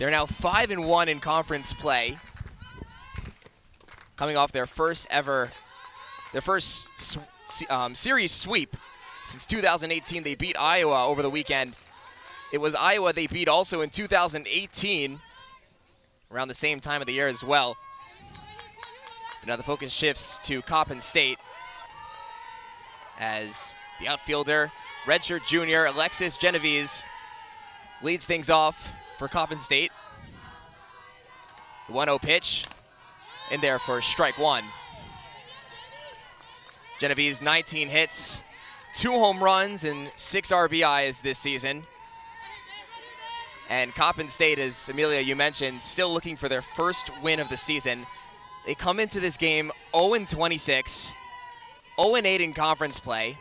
They're now 5-1 in conference play, coming off their first series sweep since 2018. They beat Iowa over the weekend. It was Iowa they beat also in 2018, around the same time of the year as well. Now the focus shifts to Coppin State as the outfielder, redshirt junior Alexis Genovese, leads things off for Coppin State. The 1-0 pitch in there for strike one. Genovese, 19 hits, 2 home runs, and 6 RBIs this season. And Coppin State, as Amelia, you mentioned, still looking for their first win of the season. They come into this game 0-26, 0-8 in conference play.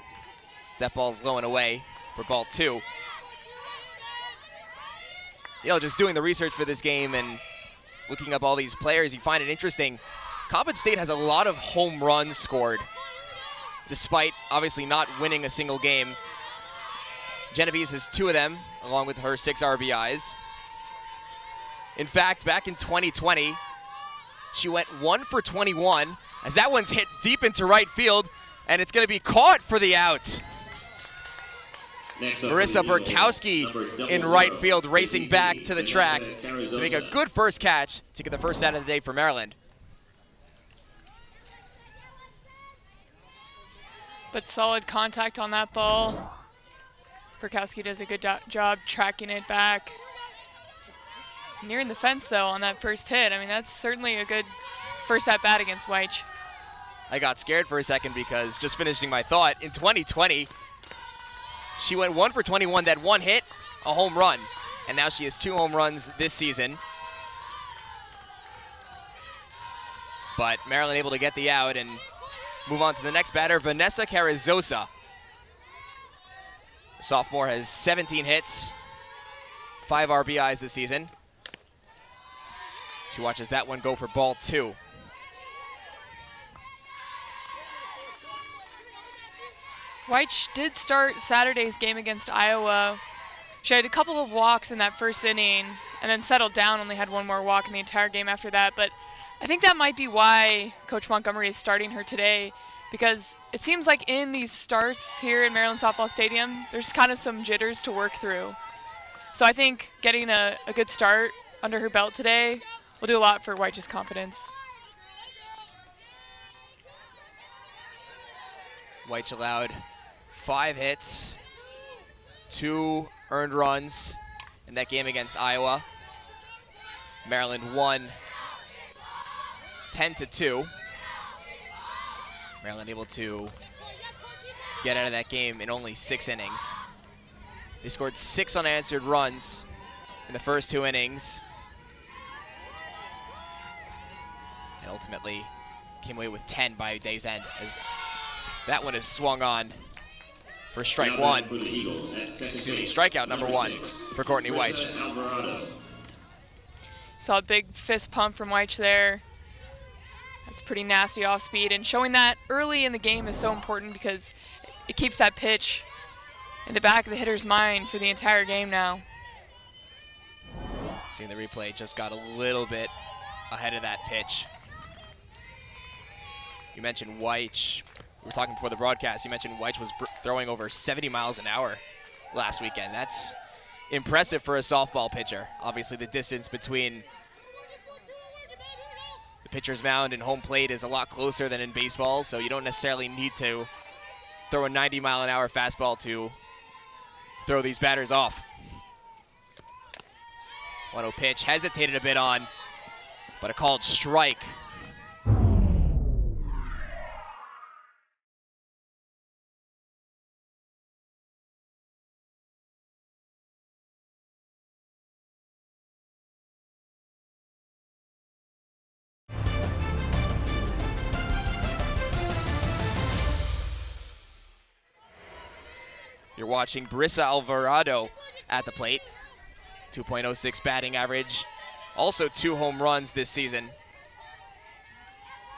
As that ball's low and away for ball 2. You know, just doing the research for this game and looking up all these players, you find it interesting. Coppin State has a lot of home runs scored, despite obviously not winning a single game. Genovese has 2 of them, along with her 6 RBIs. In fact, back in 2020, she went 1 for 21, as that one's hit deep into right field, and it's going to be caught for the out. Marissa Burkowski in right field, racing back to the track to make a good first catch to get the first out of the day for Maryland. But solid contact on that ball. Burkowski does a good job tracking it back. Nearing the fence, though, on that first hit. I mean, that's certainly a good first at-bat against Weich. I got scared for a second because, just finishing my thought, in 2020, she went 1 for 21, that one hit, a home run. And now she has 2 home runs this season. But Maryland able to get the out and move on to the next batter, Vanessa Carrizosa. The sophomore has 17 hits, 5 RBIs this season. She watches that one go for ball 2. Weich did start Saturday's game against Iowa. She had a couple of walks in that first inning and then settled down, only had 1 more walk in the entire game after that. But I think that might be why Coach Montgomery is starting her today, because it seems like in these starts here in Maryland Softball Stadium, there's kind of some jitters to work through. So I think getting a good start under her belt today will do a lot for Weich's confidence. Weich allowed 5 hits, 2 earned runs in that game against Iowa. Maryland won 10-2. Maryland able to get out of that game in only 6 innings. They scored 6 unanswered runs in the first 2 innings. And ultimately came away with 10 by day's end, as that one is swung on for strike 1. Strikeout number 1 for Courtney Weich. Saw a big fist pump from Weich there. That's pretty nasty off speed, and showing that early in the game is so important because it keeps that pitch in the back of the hitter's mind for the entire game now. Seeing the replay, just got a little bit ahead of that pitch. You mentioned Weich. We were talking before the broadcast. You mentioned Weich was throwing over 70 miles an hour last weekend. That's impressive for a softball pitcher. Obviously, the distance between the pitcher's mound and home plate is a lot closer than in baseball, so you don't necessarily need to throw a 90-mile-an-hour fastball to throw these batters off. 1-0 pitch, hesitated a bit on, but a called strike. You're watching Brissa Alvarado at the plate. 2.06 batting average. Also 2 home runs this season.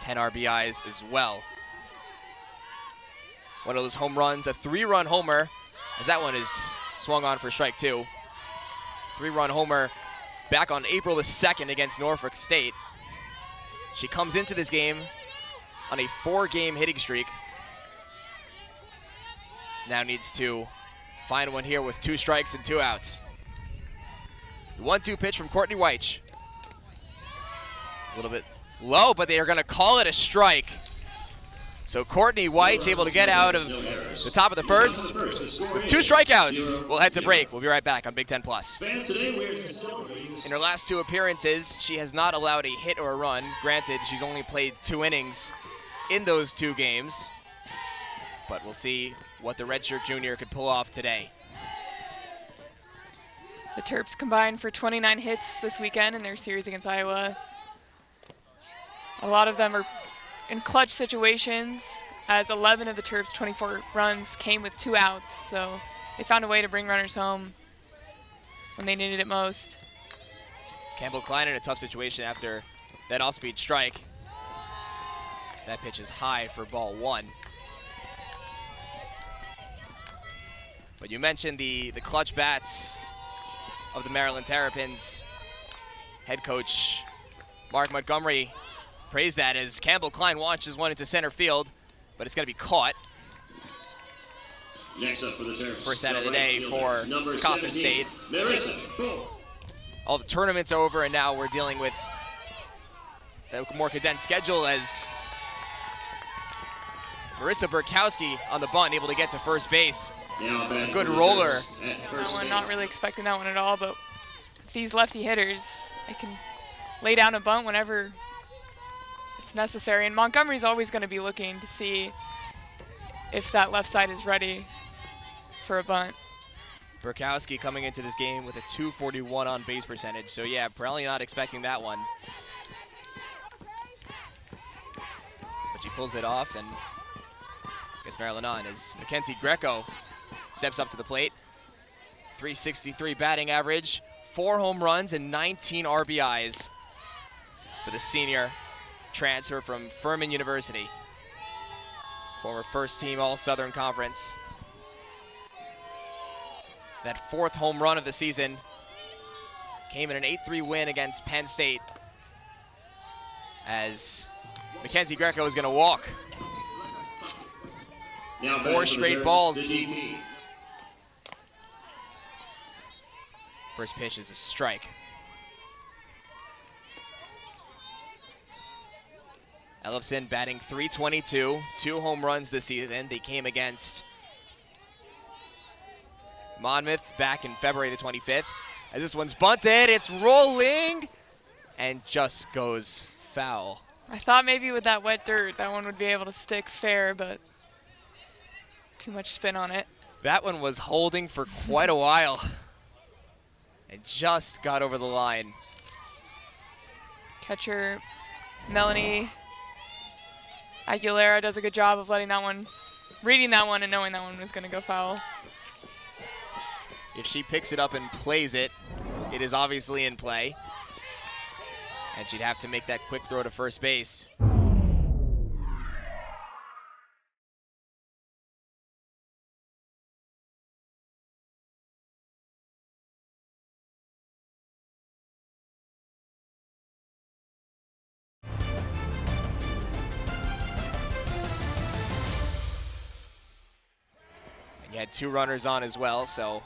10 RBIs as well. One of those home runs, a 3-run homer, as that one is swung on for strike 2. 3-run homer back on April the 2nd against Norfolk State. She comes into this game on a 4-game hitting streak. Now needs to find one here with 2 strikes and 2 outs. The 1-2 pitch from Courtney Weich. A little bit low, but they are going to call it a strike. So Courtney Weich able to get out of the top of the first with 2 strikeouts. We'll head to break. We'll be right back on Big Ten Plus. In her last 2 appearances, she has not allowed a hit or a run. Granted, she's only played 2 innings in those 2 games. But we'll see what the redshirt junior could pull off today. The Terps combined for 29 hits this weekend in their series against Iowa. A lot of them are in clutch situations, as 11 of the Terps' 24 runs came with 2 outs, so they found a way to bring runners home when they needed it most. Campbell Klein in a tough situation after that off-speed strike. That pitch is high for ball 1. But you mentioned the clutch bats of the Maryland Terrapins. Head coach Mark Montgomery praised that as Campbell Klein launches one into center field, but it's going to be caught. Next up for the Terps, first out of the day for Coppin State. All the tournaments over, and now we're dealing with a more condensed schedule as Marissa Burkowski on the bunt, able to get to first base. A good roller. That one, not really expecting that one at all, but with these lefty hitters, they can lay down a bunt whenever it's necessary. And Montgomery's always going to be looking to see if that left side is ready for a bunt. Burkowski coming into this game with a .241 on base percentage, so yeah, probably not expecting that one. But she pulls it off and gets Maryland on as Mackenzie Greco steps up to the plate. .363 batting average, 4 home runs and 19 RBIs for the senior transfer from Furman University. Former first-team All-Southern Conference. That 4th home run of the season came in an 8-3 win against Penn State as Mackenzie Greco is going to walk. 4 straight balls. First pitch is a strike. Ellefson batting .322, 2 home runs this season. They came against Monmouth back in February the 25th. As this one's bunted, it's rolling and just goes foul. I thought maybe with that wet dirt, that one would be able to stick fair, but too much spin on it. That one was holding for quite a while and just got over the line. Catcher Melanie Aguilera does a good job of letting that one, reading that one and knowing that one was going to go foul. If she picks it up and plays it, it is obviously in play. And she'd have to make that quick throw to first base. And you had 2 runners on as well, so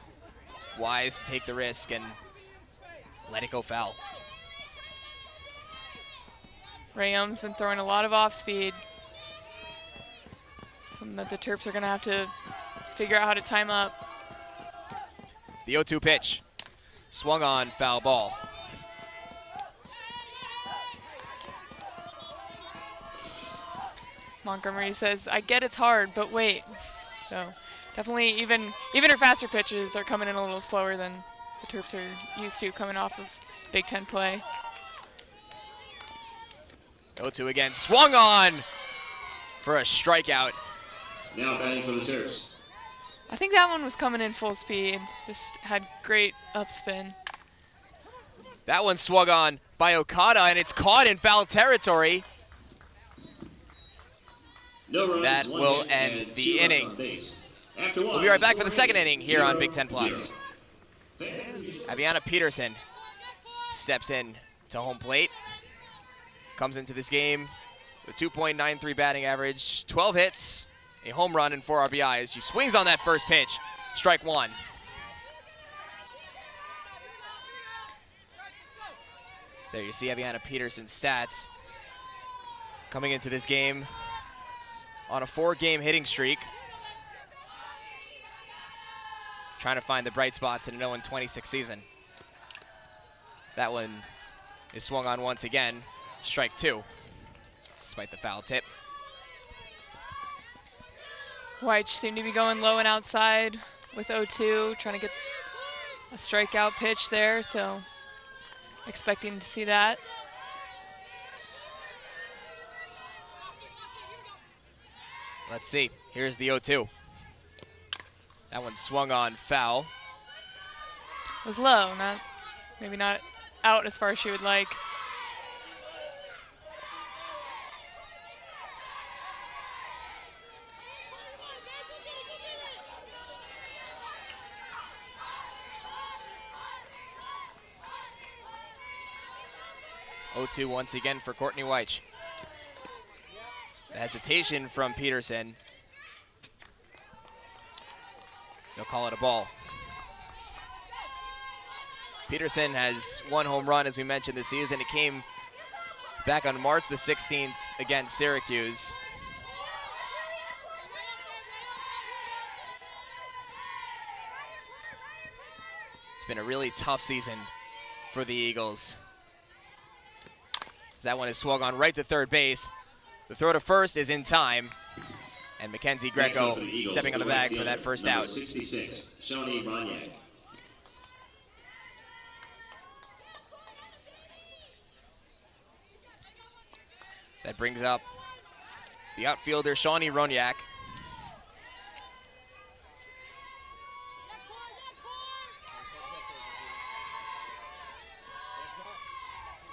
wise to take the risk and let it go foul. Rayum's been throwing a lot of off speed. Something that the Terps are going to have to figure out how to time up. The 0-2 pitch. Swung on, foul ball. Montgomery says, I get it's hard, but wait. So definitely even her faster pitches are coming in a little slower than the Terps are used to coming off of Big Ten play. 0-2 again, swung on for a strikeout. Now batting for the Terps. I think that one was coming in full speed. Just had great upspin. That one swung on by Okada, and it's caught in foul territory. No runs, That will end the inning. We'll be right back for the second inning here on Big Ten Plus. Aviana Peterson steps in to home plate. Comes into this game with 2.93 batting average, 12 hits, a home run, and 4 RBIs. She swings on that first pitch, strike one. There you see Aviana Peterson's stats. Coming into this game on a 4-game hitting streak. Trying to find the bright spots in an 0-26 season. That one is swung on once again. Strike two, despite the foul tip. White seemed to be going low and outside with 0-2, trying to get a strikeout pitch there, so expecting to see that. Let's see. Here's the 0-2. That one swung on foul. It was low, maybe not out as far as she would like. Once again for Courtney Weich. The hesitation from Peterson. They'll call it a ball. Peterson has 1 home run, as we mentioned, this season. It came back on March the 16th against Syracuse. It's been a really tough season for the Eagles. That one is swung on right to third base. The throw to first is in time. And Mackenzie Greco stepping on the bag for that first out. 66, Shawnee Roniak. That brings up the outfielder, Shawnee Roniak.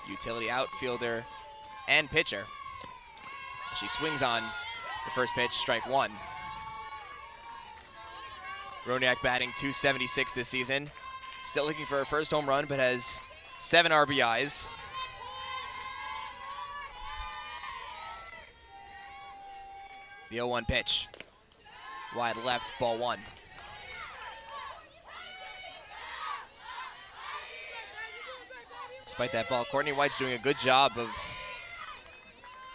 Utility outfielder and pitcher. She swings on the first pitch, strike one. Roniak batting .276 this season. Still looking for her first home run, but has 7 RBIs. The 0-1 pitch. Wide left, ball one. Despite that ball, Courtney Weich doing a good job of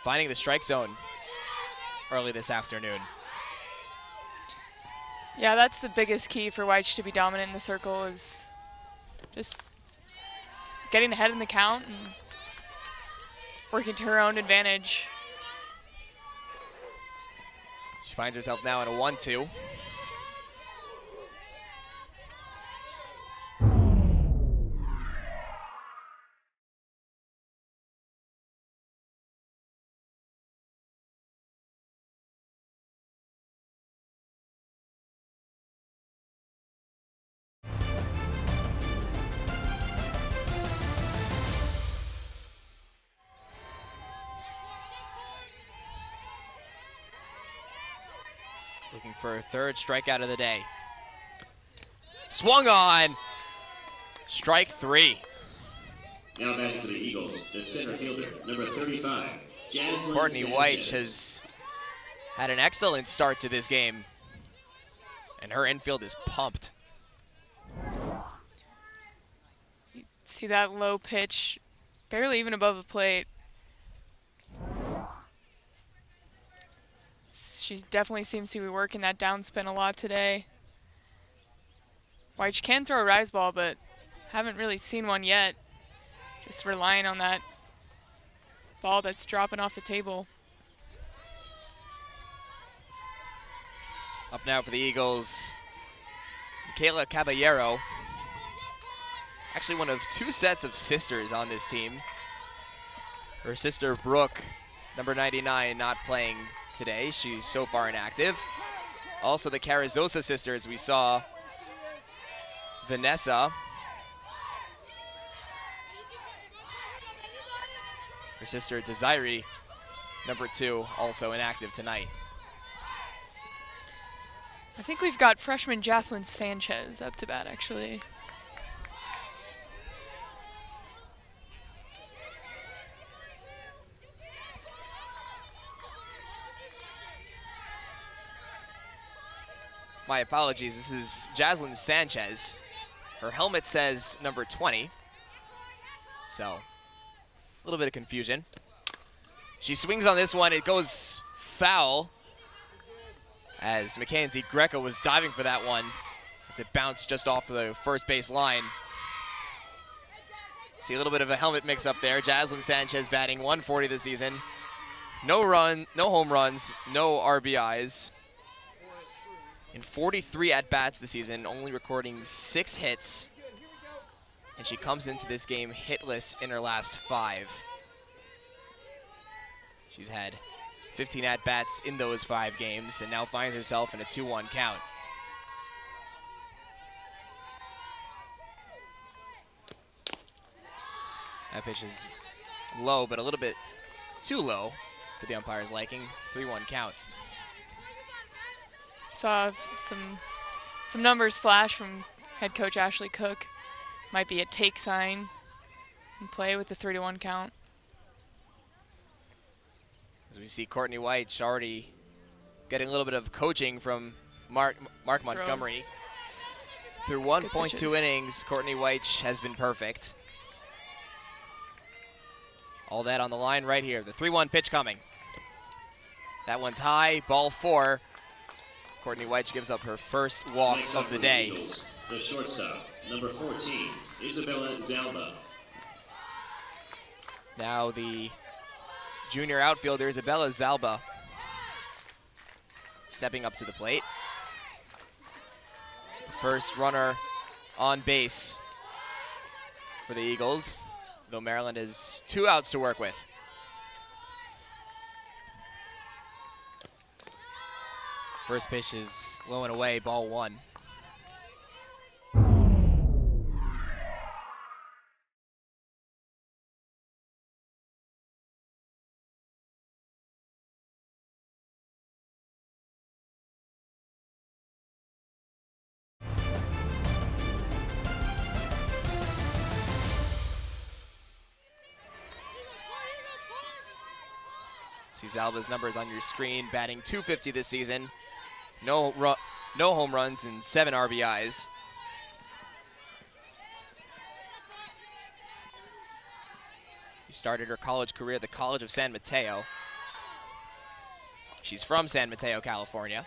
finding the strike zone early this afternoon. Yeah, that's the biggest key for Weich to be dominant in the circle, is just getting ahead in the count and working to her own advantage. She finds herself now in a 1-2. Looking for her third strikeout of the day. Swung on. Strike three. Now batting for the Eagles, the center fielder, number 35, Jaslyn Courtney Sanchez. Weich has had an excellent start to this game, and her infield is pumped. You see that low pitch, barely even above the plate. She definitely seems to be working that downspin a lot today. Weich can throw a rise ball, but haven't really seen one yet. Just relying on that ball that's dropping off the table. Up now for the Eagles, Michaela Caballero. Actually one of 2 sets of sisters on this team. Her sister Brooke, number 99, not playing today. She's so far inactive. Also the Carrizosa sisters, we saw Vanessa. Her sister Desiree, number 2, also inactive tonight. I think we've got freshman Jaslyn Sanchez up to bat, actually. My apologies. This is Jaslyn Sanchez. Her helmet says number 20. So, a little bit of confusion. She swings on this one. It goes foul as Mackenzie Greco was diving for that one as it bounced just off the first base line. See a little bit of a helmet mix up there. Jaslyn Sanchez batting 140 this season. No home runs, no RBIs. In 43 at-bats this season, only recording 6 hits. And she comes into this game hitless in her last 5. She's had 15 at-bats in those 5 games and now finds herself in a 2-1 count. That pitch is low, but a little bit too low for the umpire's liking. 3-1 count. Saw some numbers flash from head coach Ashley Cook. Might be a take sign and play with the 3-1 count. As we see Courtney White already getting a little bit of coaching from Mark Montgomery. Through 1.2 innings, Courtney White has been perfect. All that on the line right here. The 3-1 pitch coming. That one's high, ball 4. Courtney White gives up her first walk Next of the day. Eagles, the shortstop, number 14, Isabella Zalba. Now the junior outfielder, Isabella Zalba, stepping up to the plate. The first runner on base for the Eagles, though Maryland has 2 outs to work with. First pitch is low and away, ball 1. See Zalba's numbers on your screen, batting .250 this season. No home runs and 7 RBIs. She started her college career at the College of San Mateo. She's from San Mateo, California.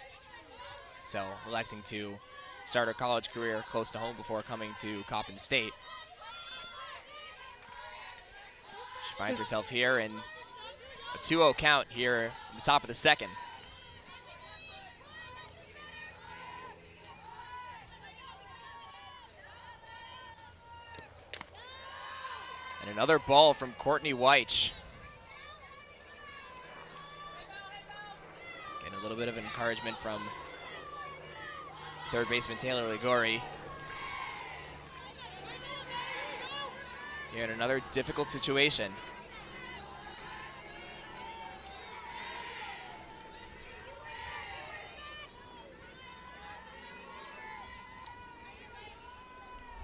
So electing to start her college career close to home before coming to Coppin State. She finds herself here in a 2-0 count here at the top of the second. And another ball from Courtney White. Getting a little bit of encouragement from third baseman Taylor Ligori. Here in another difficult situation.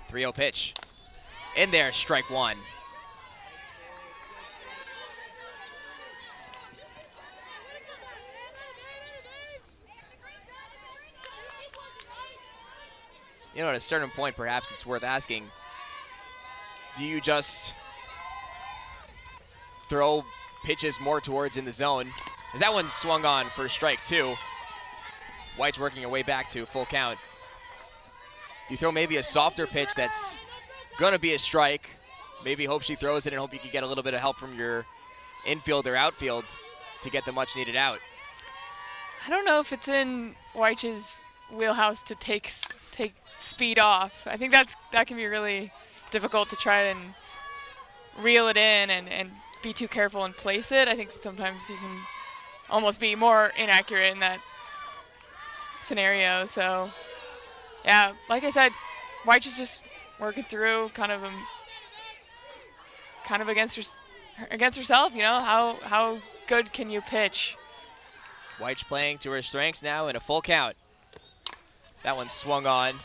.3-0 pitch. In there, strike 1. You know, at a certain point, perhaps it's worth asking, do you just throw pitches more towards in the zone? As that one swung on for strike 2. White's working her way back to full count. You throw maybe a softer pitch that's going to be a strike. Maybe hope she throws it and hope you can get a little bit of help from your infield or outfield to get the much-needed out. I don't know if it's in White's wheelhouse to take speed off. I think that can be really difficult to try and reel it in and be too careful and place it. I think sometimes you can almost be more inaccurate in that scenario. So, yeah, like I said, White is just working through kind of against herself. You know, how good can you pitch? White's playing to her strengths now in a full count. That one swung on.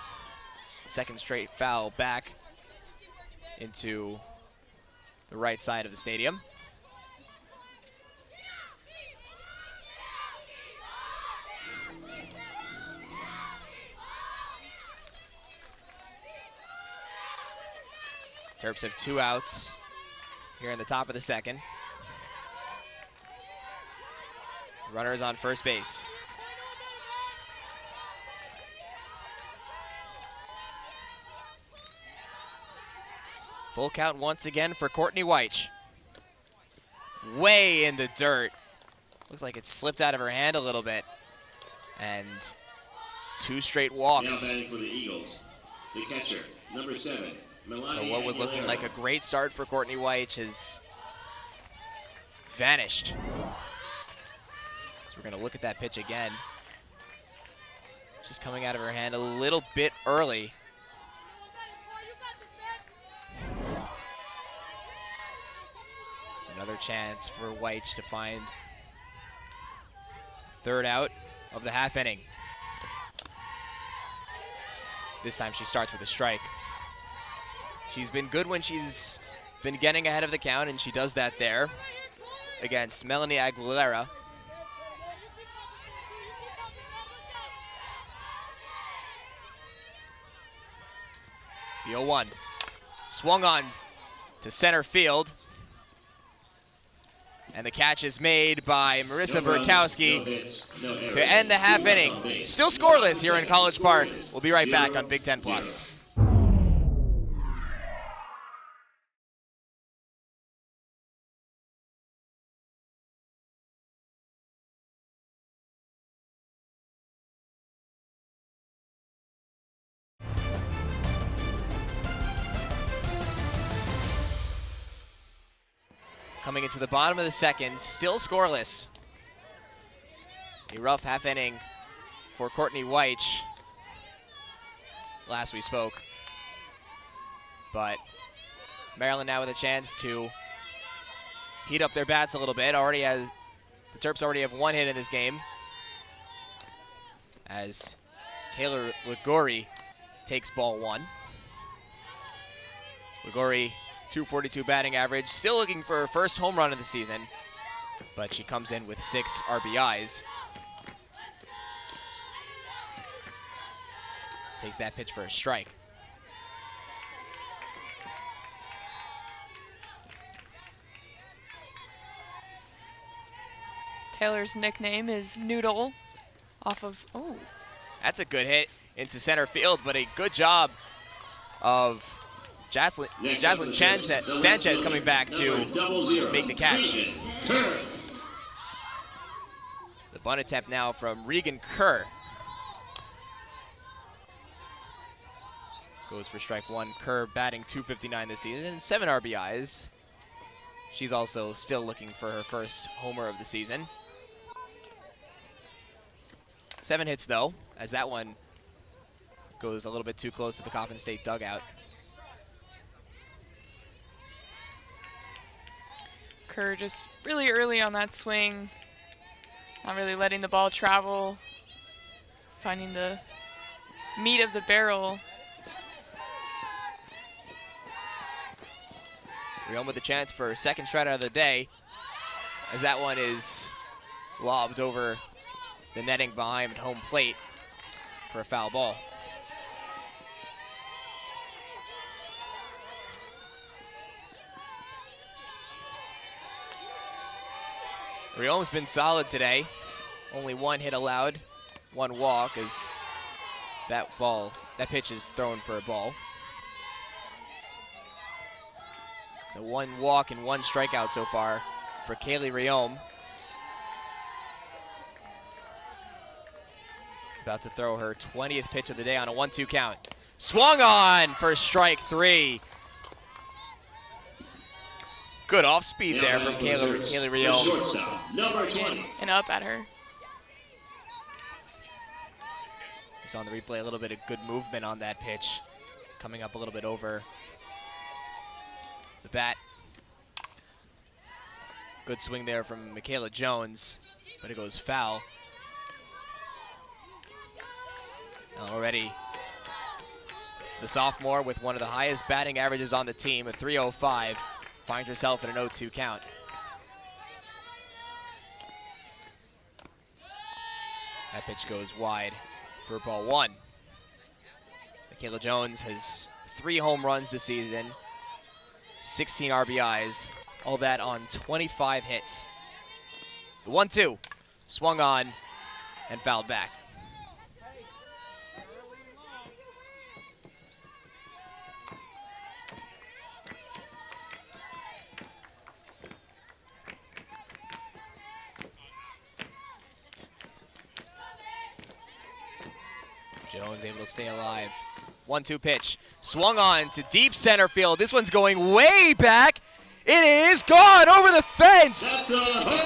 Second straight foul back into the right side of the stadium. Terps have 2 outs here in the top of the second. Runners on first base. Full count once again for Courtney Weich. Way in the dirt. Looks like it slipped out of her hand a little bit. And 2 straight walks. Now batting for the Eagles, the catcher, number 7, Melania So what was looking Aguilera. like a great start for Courtney Weich has vanished. So we're going to look at that pitch again. Just coming out of her hand a little bit early. So another chance for Weich to find 3rd out of the half inning. This time she starts with a strike. She's been good when she's been getting ahead of the count, and she does that there against Melanie Aguilera. The 0-1. Swung on to center field. And the catch is made by Marissa No runs, Burkowski no hits, no errors. to end the half 2 left inning. on base. Still scoreless here in College Park. Score is We'll be right back 0-0. on Big Ten Plus. Coming into the bottom of the second, still scoreless. A rough half inning for Courtney Weich. Last we spoke. But Maryland now with a chance to heat up their bats a little bit. The Terps already have 1 hit in this game, as Taylor Ligori takes ball 1. Ligori, .242 batting average, still looking for her first home run of the season, but she comes in with 6 RBIs. Takes that pitch for a strike. Taylor's nickname is Noodle off of, That's a good hit into center field, but a good job of Jaslyn Sanchez coming back to make the catch. The bunt attempt now from Regan Kerr. Goes for strike 1. Kerr batting .259 this season and 7 RBIs. She's also still looking for her first homer of the season. 7 hits though, as that one goes a little bit too close to the Coppin State dugout. Kerr just really early on that swing, not really letting the ball travel, finding the meat of the barrel. Rion with a chance for her second strikeout of the day, as that one is lobbed over the netting behind home plate for a foul ball. Rion's been solid today. Only 1 hit allowed, 1 walk, as that pitch is thrown for a ball. So 1 walk and 1 strikeout so far for Kaylee Riom. About to throw her 20th pitch of the day on a 1-2 count. Swung on for strike 3. Good off speed there from Kaylee Riom. Shortstop, number 20. And up at her. You saw on the replay a little bit of good movement on that pitch, coming up a little bit over the bat. Good swing there from Michaela Jones, but it goes foul. Now already the sophomore with one of the highest batting averages on the team, a .305, finds herself in an 0-2 count. That pitch goes wide for ball 1. Michaela Jones has 3 home runs this season, 16 RBIs, all that on 25 hits. The 1-2 swung on and fouled back. Jones able to stay alive. 1-2 pitch. Swung on to deep center field. This one's going way back. It is gone over the fence.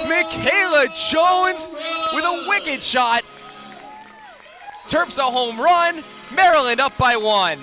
Michaela Jones with a wicked shot. Terps the home run. Maryland up by 1.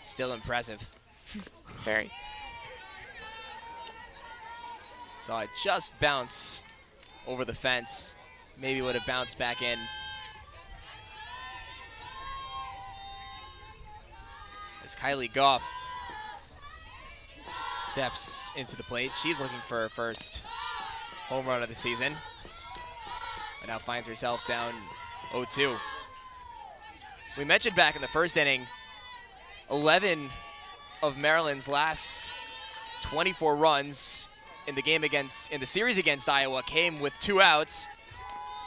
Still impressive. Very. Saw it just bounce over the fence. Maybe would have bounced back in. As Kylie Goff steps into the plate, she's looking for her first home run of the season. And now finds herself down 0-2. We mentioned back in the first inning, 11 of Maryland's last 24 runs in the series against Iowa came with 2 outs.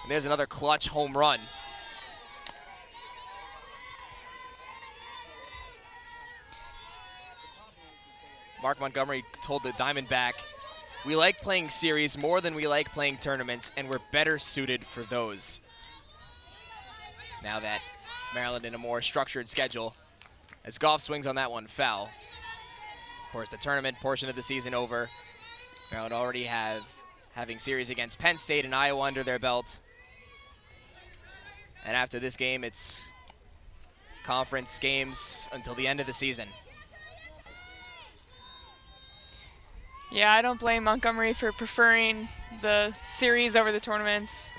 And there's another clutch home run. Mark Montgomery told the Diamondback, "We like playing series more than we like playing tournaments, and we're better suited for those." Now that Maryland in a more structured schedule, as Goff swings on that one, foul. Of course, the tournament portion of the season over. Maryland already having series against Penn State and Iowa under their belt. And after this game, it's conference games until the end of the season. Yeah, I don't blame Montgomery for preferring the series over the tournaments.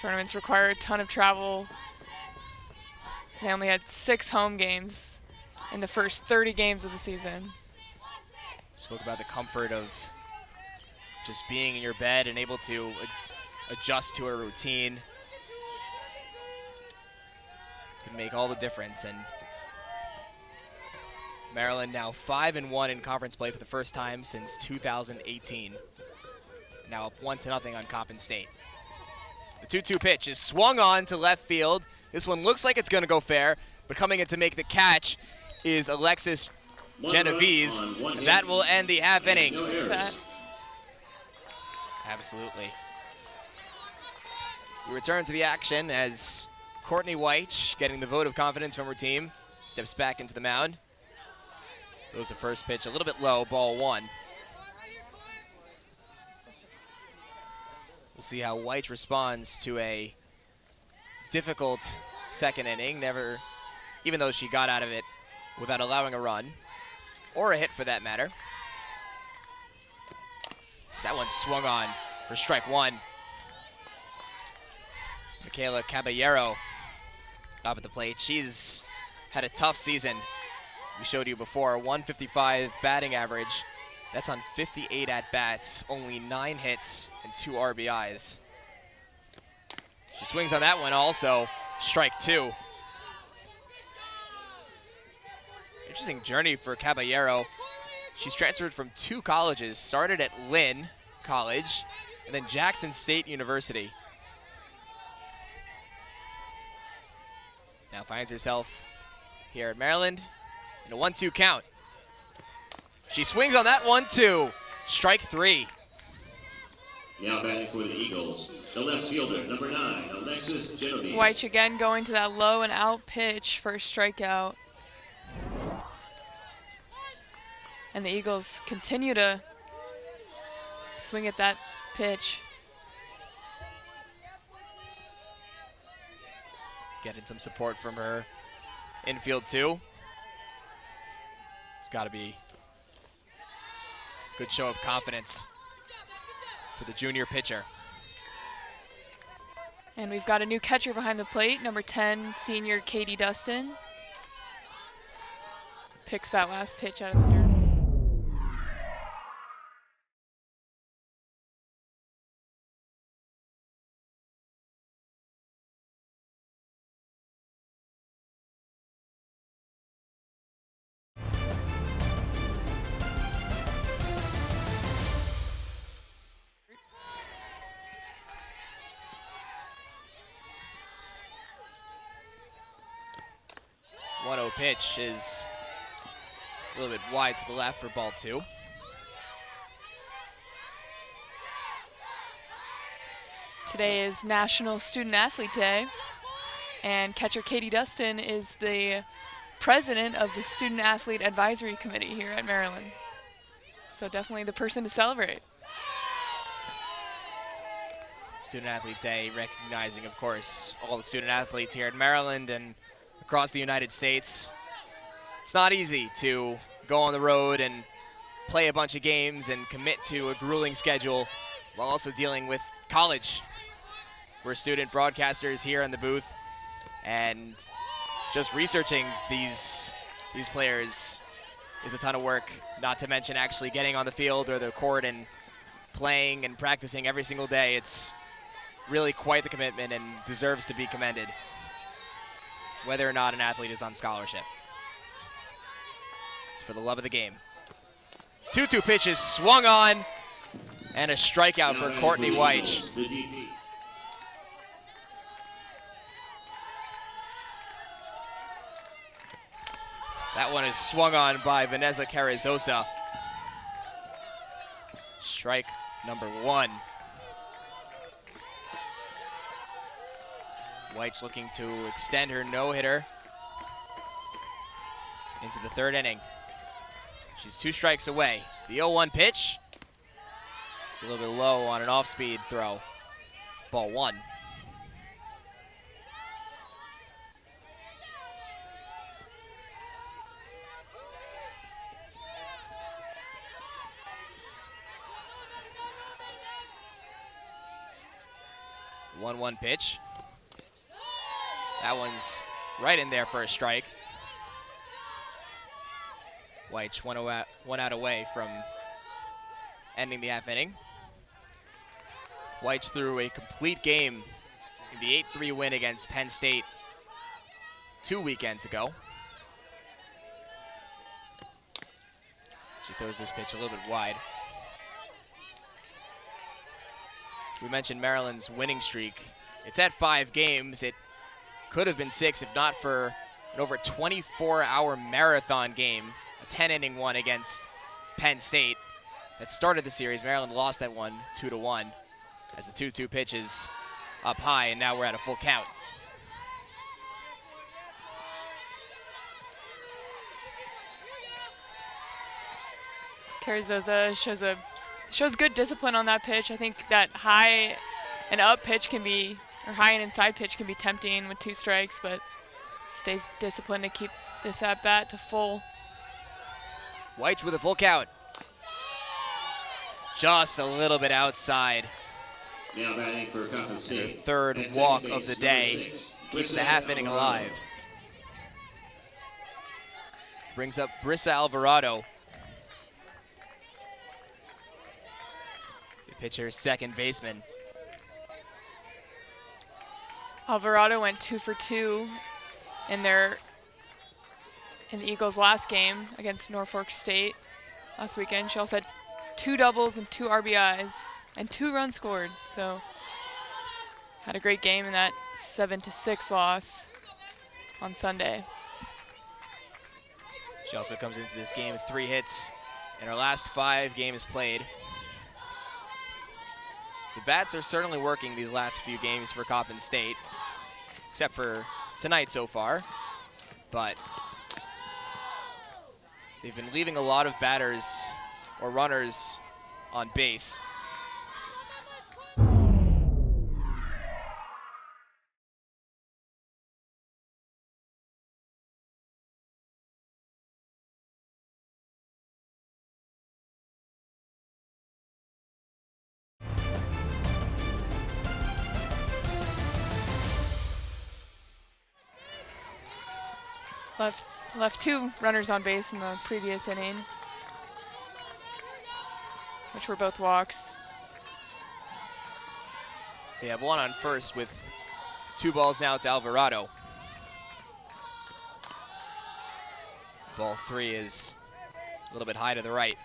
Tournaments require a ton of travel. They only had 6 home games in the first 30 games of the season. Spoke about the comfort of just being in your bed and able to adjust to a routine. Can make all the difference. And Maryland now 5-1 in conference play for the first time since 2018. Now up 1-0 on Coppin State. The 2-2 pitch is swung on to left field. This one looks like it's going to go fair, but coming in to make the catch is Alexis Genovese, and that will end the half inning. Absolutely. We return to the action as Courtney White, getting the vote of confidence from her team, steps back into the mound. Throws the first pitch a little bit low, ball 1. We'll see how White responds to a difficult second inning. Never, even though she got out of it without allowing a run, or a hit for that matter. That one swung on for strike 1. Michaela Caballero up at the plate. She's had a tough season. We showed you before, 155 batting average. That's on 58 at-bats, only 9 hits and 2 RBIs. She swings on that one also, strike 2. Interesting journey for Caballero. She's transferred from 2 colleges, started at Lynn College, and then Jackson State University. Now finds herself here at Maryland in a 1-2 count. She swings on that one too. Strike 3. Now batting for the Eagles, the left fielder, number 9, Alexis Genovese. White again going to that low and out pitch for a strikeout. And the Eagles continue to swing at that pitch. Getting some support from her infield too. It's got to be a good show of confidence for the junior pitcher. And we've got a new catcher behind the plate, number 10, senior Katie Dustin. Picks that last pitch out of the dirt. Pitch is a little bit wide to the left for ball 2. Today is National Student Athlete Day, and catcher Katie Dustin is the president of the Student Athlete Advisory Committee here at Maryland. So definitely the person to celebrate. Student Athlete Day, recognizing, of course, all the student athletes here at Maryland and across the United States. It's not easy to go on the road and play a bunch of games and commit to a grueling schedule while also dealing with college. We're student broadcasters here in the booth, and just researching these players is a ton of work, not to mention actually getting on the field or the court and playing and practicing every single day. It's really quite the commitment and deserves to be commended, whether or not an athlete is on scholarship. It's for the love of the game. 2-2 pitches swung on, and a strikeout for Courtney Weich. That one is swung on by Vanessa Carrizosa. Strike number 1. Weich looking to extend her no-hitter into the 3rd inning. She's 2 strikes away. The 0-1 pitch. It's a little bit low on an off-speed throw. Ball 1. The 1-1 pitch. That one's right in there for a strike. Weich one out away from ending the half inning. Weich threw a complete game in the 8-3 win against Penn State 2 weekends ago. She throws this pitch a little bit wide. We mentioned Maryland's winning streak. It's at 5 games. It could have been 6 if not for an over 24-hour marathon game, a 10-inning one against Penn State that started the series. Maryland lost that one 2-1 as the 2-2 pitch is up high, and now we're at a full count. Carrizosa shows good discipline on that pitch. I think that high and up pitch can be, or high and inside pitch can be tempting with 2 strikes, but stays disciplined to keep this at bat to full. Weich with a full count. Just a little bit outside. Now batting for Coppin State. Their 3rd walk of the day. Keeps the half inning alive. Brings up Brissa Alvarado. The pitcher's second baseman. Alvarado went 2 for 2 in the Eagles' last game against Norfolk State last weekend. She also had 2 doubles and 2 RBIs and 2 runs scored. So had a great game in that 7-6 loss on Sunday. She also comes into this game with 3 hits in her last 5 games played. The bats are certainly working these last few games for Coppin State, except for tonight so far, but they've been leaving a lot of batters or runners on base. Left 2 runners on base in the previous inning, which were both walks. They have 1 on first with 2 balls now to Alvarado. Ball 3 is a little bit high to the right.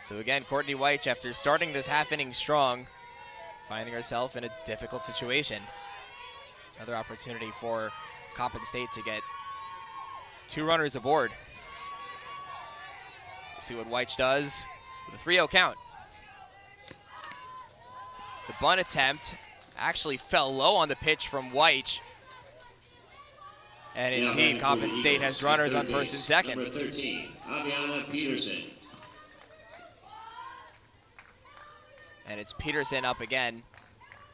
So again, Courtney Weich, after starting this half inning strong, finding herself in a difficult situation. Another opportunity for Coppin State to get 2 runners aboard. We'll see what Weich does with a 3-0 count. The bunt attempt actually fell low on the pitch from Weich. And indeed, Coppin State has runners on first and second. Number 13, Aviana Peterson. And it's Peterson up again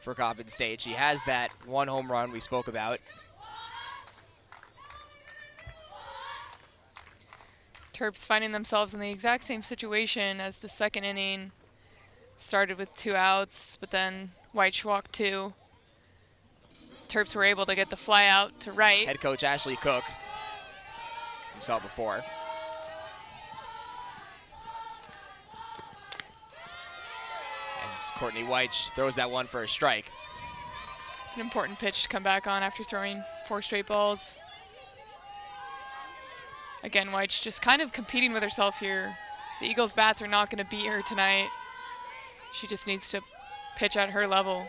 for Coppin State. She has that 1 home run we spoke about. Terps finding themselves in the exact same situation as the second inning. Started with 2 outs, but then Weich walked 2. Terps were able to get the fly out to right. Head coach Ashley Cook, you saw before. And Courtney Weich throws that one for a strike. It's an important pitch to come back on after throwing 4 straight balls. Again, Weich just kind of competing with herself here. The Eagles' bats are not going to beat her tonight. She just needs to pitch at her level.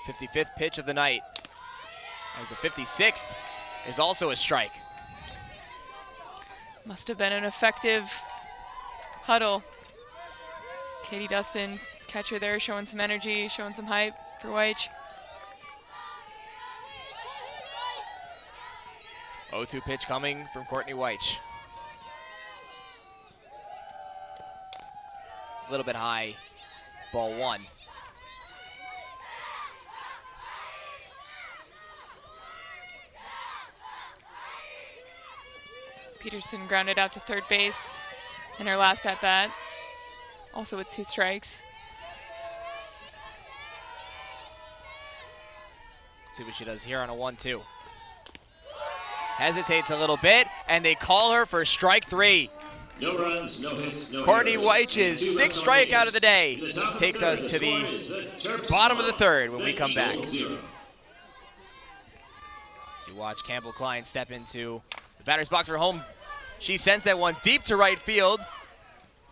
55th pitch of the night. As the 56th is also a strike. Must have been an effective huddle. Katie Dustin, catcher there, showing some energy, showing some hype for Weich. 0-2 pitch coming from Courtney Weich. A little bit high, ball 1. Peterson grounded out to third base in her last at-bat, also with 2 strikes. Let's see what she does here on a 1-2. Hesitates a little bit, and they call her for strike 3. No runs, no hits, no Courtney errors. Weich's 6th strikeout of the day takes us to the bottom of the 3rd when we come back. So you watch Campbell Klein step into the batter's box for home. She sends that one deep to right field,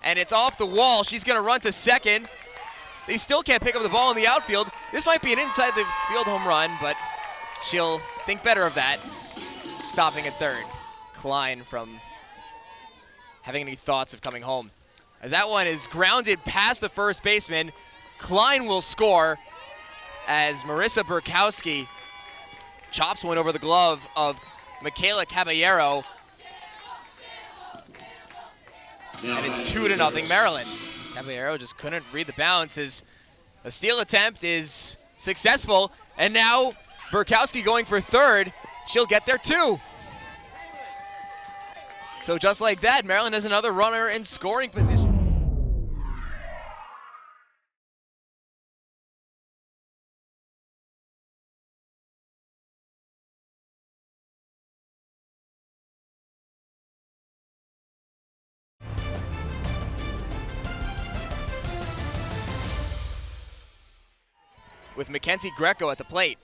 and it's off the wall. She's going to run to second. They still can't pick up the ball in the outfield. This might be an inside the field home run, but she'll think better of that. Stopping at third. Klein from having any thoughts of coming home. As that one is grounded past the first baseman, Klein will score as Marissa Burkowski chops one over the glove of Michaela Caballero. And it's 2-0 Maryland. Caballero just couldn't read the bounce. As a steal attempt is successful, and now Burkowski going for third. She'll get there too. So just like that, Maryland has another runner in scoring position. With Mackenzie Greco at the plate.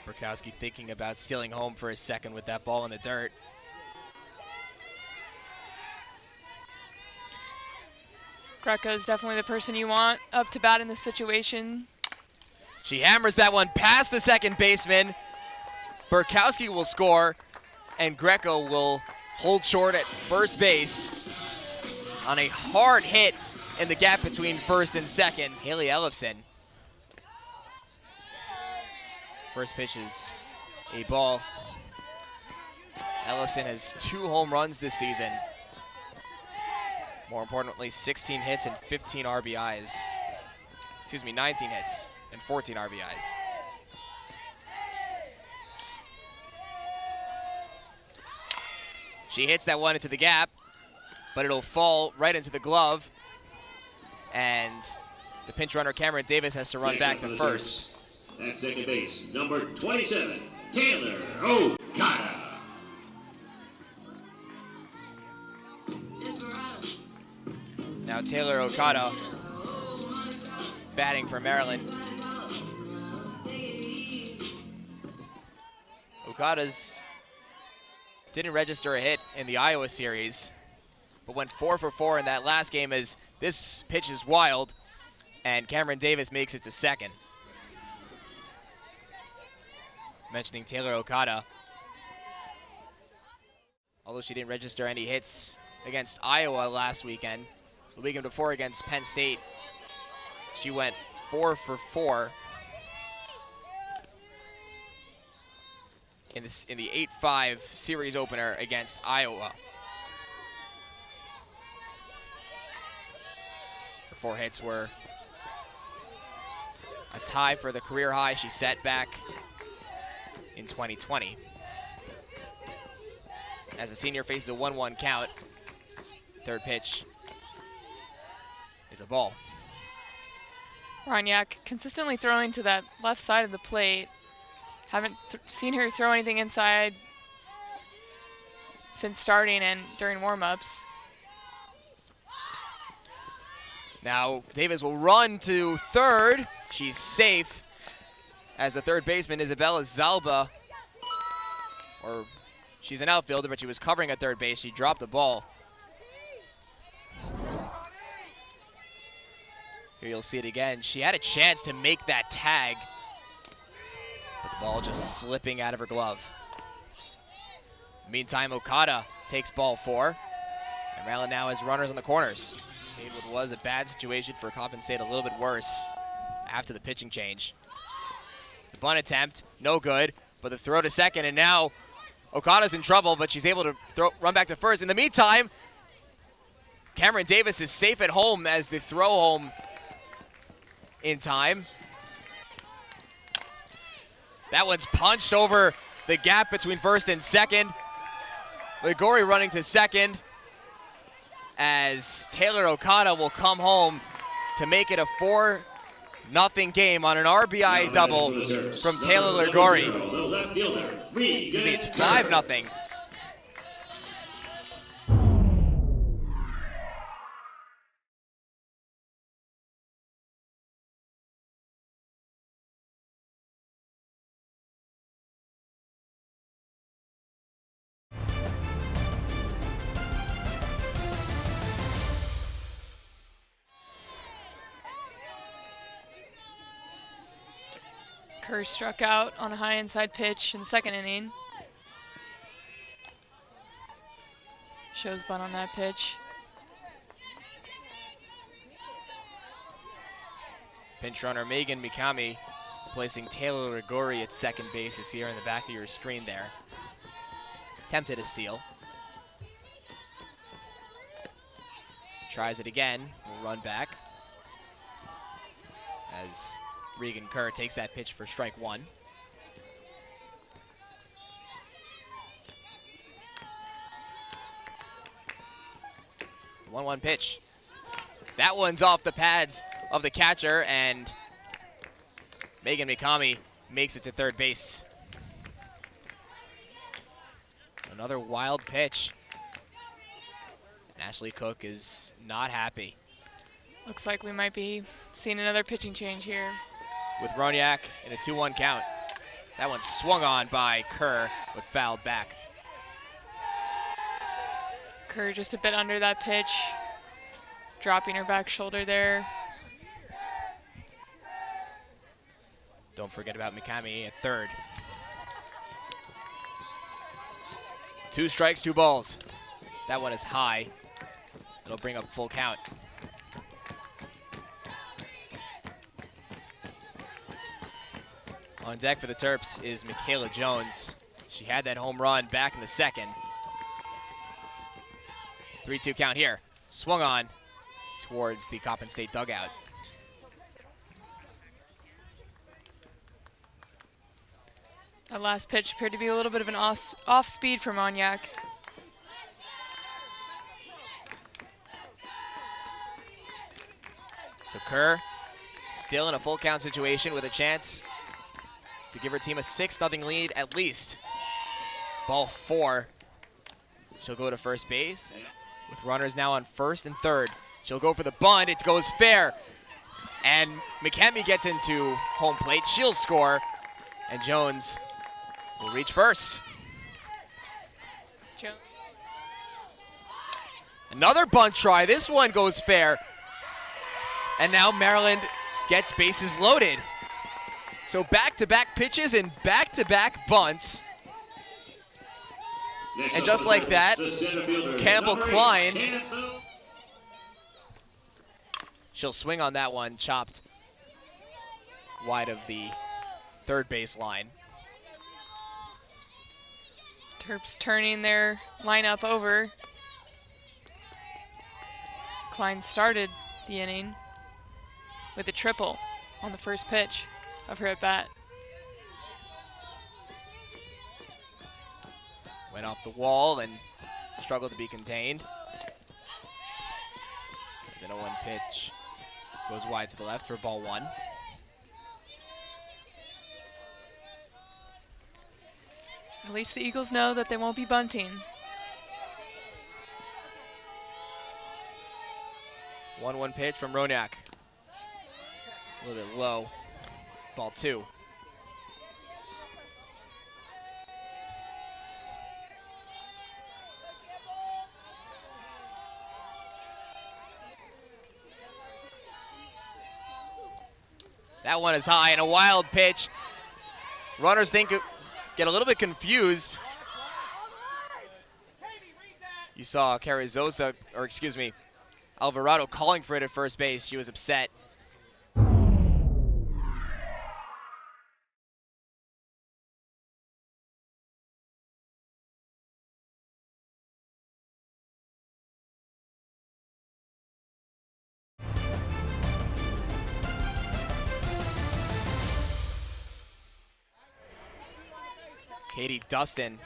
Burkowski thinking about stealing home for a second with that ball in the dirt. Greco is definitely the person you want up to bat in this situation. She hammers that one past the second baseman. Burkowski will score, and Greco will hold short at first base on a hard hit in the gap between first and second. Haley Ellefson. First pitch is a ball. Ellefson has 2 home runs this season. More importantly, 16 hits and 15 RBIs. Excuse me, 19 hits and 14 RBIs. She hits that one into the gap, but it'll fall right into the glove. And the pinch runner, Cameron Davis, has to run back to first. At second base, number 27, Taylor Okada. Now Taylor Okada batting for Maryland. Okada's didn't register a hit in the Iowa series, but went 4 for 4 in that last game as this pitch is wild, and Cameron Davis makes it to second. Mentioning Taylor Okada. Although she didn't register any hits against Iowa last weekend, the weekend before against Penn State, she went 4 for 4 in the 8-5 series opener against Iowa. Her 4 hits were a tie for the career high she set back in 2020. As the senior faces a 1-1 count, third pitch is a ball. Roniak consistently throwing to that left side of the plate. Haven't seen her throw anything inside since starting and during warm-ups. Now Davis will run to third. She's safe as the third baseman, Isabella Zalba, or she's an outfielder, but she was covering at third base. She dropped the ball. Here you'll see it again. She had a chance to make that tag, but the ball just slipping out of her glove. Meantime, Okada takes ball 4, and Maryland now has runners on the corners. Made what was a bad situation for Coppin State a little bit worse after the pitching change. The bunt attempt, no good, but the throw to second, and now Okada's in trouble, but she's able to run back to first. In the meantime, Cameron Davis is safe at home as the throw home in time. That one's punched over the gap between first and second. Ligori running to second as Taylor Okada will come home to make it a 4-0 game on an RBI double from Taylor Ligori. Excuse me, it's 5-0. Kerr struck out on a high inside pitch in the second inning. Shows bunt on that pitch. Pinch runner Megan Mikami placing Taylor Ligori at second base. You see her in the back of your screen there. Attempted a steal. Tries it again. Will run back as Regan Kerr takes that pitch for strike 1. The 1-1 pitch. That one's off the pads of the catcher, and Megan Mikami makes it to third base. So another wild pitch. And Ashley Cook is not happy. Looks like we might be seeing another pitching change here. With Roniak in a 2-1 count. That one swung on by Kerr, but fouled back. Kerr just a bit under that pitch, dropping her back shoulder there. Don't forget about Mikami at third. 2 strikes, 2 balls. That one is high. It'll bring up full count. On deck for the Terps is Michaela Jones. She had that home run back in the second. 3-2 count here. Swung on towards the Coppin State dugout. That last pitch appeared to be a little bit of an off speed for Moniak. So Kerr still in a full count situation with a chance to give her team a 6-0 lead at least. Ball 4. She'll go to first base with runners now on first and third. She'll go for the bunt. It goes fair. And McCamey gets into home plate. She'll score. And Jones will reach first. Another bunt try. This one goes fair. And now Maryland gets bases loaded. So back-to-back pitches and back-to-back bunts. And just like that, Campbell Klein, she'll swing on that one, chopped wide of the third base line. Terps turning their lineup over. Klein started the inning with a triple on the first pitch of her at-bat. Went off the wall and struggled to be contained. There's an 0-1 pitch. Goes wide to the left for ball 1. At least the Eagles know that they won't be bunting. 1-1 pitch from Roniak. A little bit low. Ball 2. That one is high and a wild pitch. Runners get a little bit confused. You saw Carrizosa, or excuse me, Alvarado calling for it at first base. She was upset. Katie Dustin,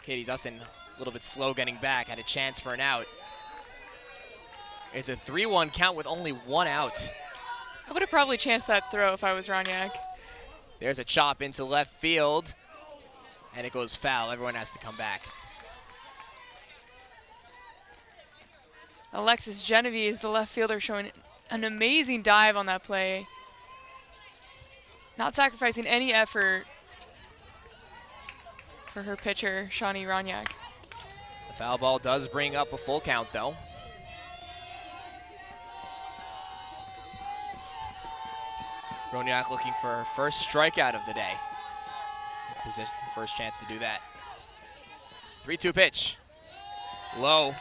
a little bit slow getting back, had a chance for an out. It's a 3-1 count with only 1 out. I would have probably chanced that throw if I was Roniak. There's a chop into left field, and it goes foul. Everyone has to come back. Alexis Genevieve, the left fielder, showing an amazing dive on that play. Not sacrificing any effort for her pitcher, Shawnee Roniak. The foul ball does bring up a full count, though. Roniak looking for her first strikeout of the day. First chance to do that. 3-2 pitch. Low.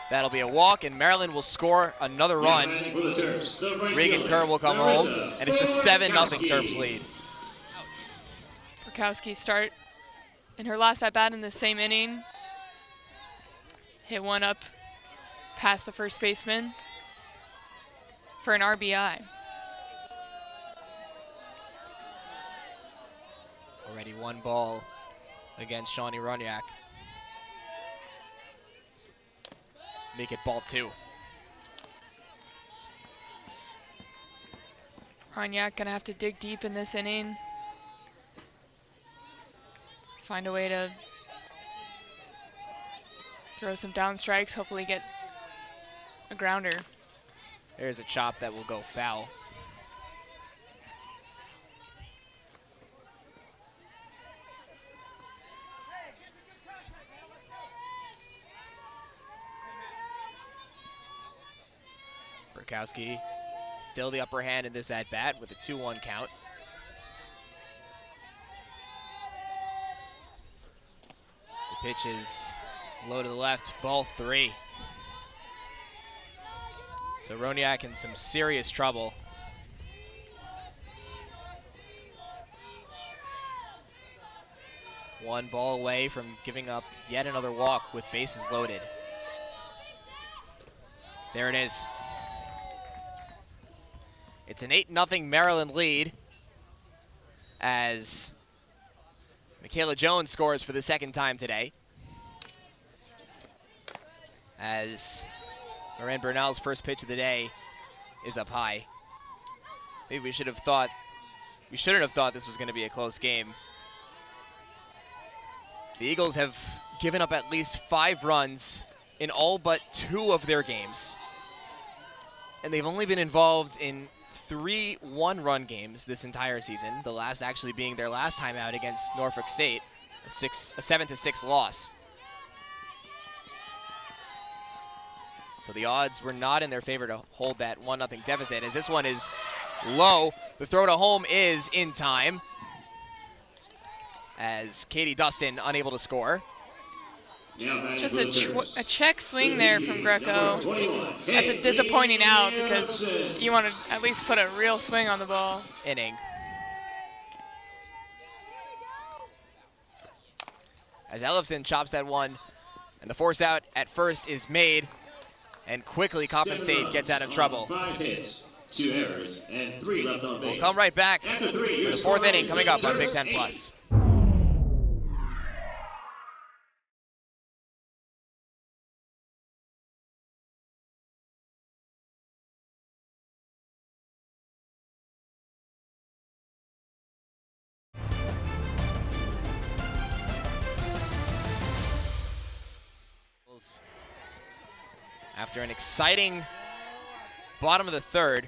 That'll be a walk, and Maryland will score another run. Regan Kerr will come home, and it's a 7-0 Terps lead. Burkowski start in her last at-bat in the same inning. Hit one up past the first baseman for an RBI. Already 1 ball against Shawnee Roniak. Make it ball 2. Roniak gonna have to dig deep in this inning. Find a way to throw some down strikes, hopefully get a grounder. There's a chop that will go foul. Burkowski still the upper hand in this at-bat with a 2-1 count. The pitch is low to the left, ball 3. So Roniak in some serious trouble. One ball away from giving up yet another walk with bases loaded. There it is. It's an 8-0 Maryland lead as Michaela Jones scores for the second time today. As Loren Bernal's first pitch of the day is up high. Maybe we shouldn't have thought this was going to be a close game. The Eagles have given up at least 5 runs in all but 2 of their games. And they've only been involved in 3 one-run games this entire season, the last actually being their last time out against Norfolk State, a 7-6 loss. So the odds were not in their favor to hold that 1-0 deficit, as this one is low. The throw to home is in time, as Katie Dustin unable to score. Just a check swing there from Greco. That's a disappointing out because you want to at least put a real swing on the ball. Inning. As Ellefson chops that one, and the force out at first is made, and quickly Coppin State gets out of trouble. 5 hits, 2 errors, and 3 left on base. We'll come right back for the 4th inning coming up on Big Ten Plus. After an exciting bottom of the 3rd,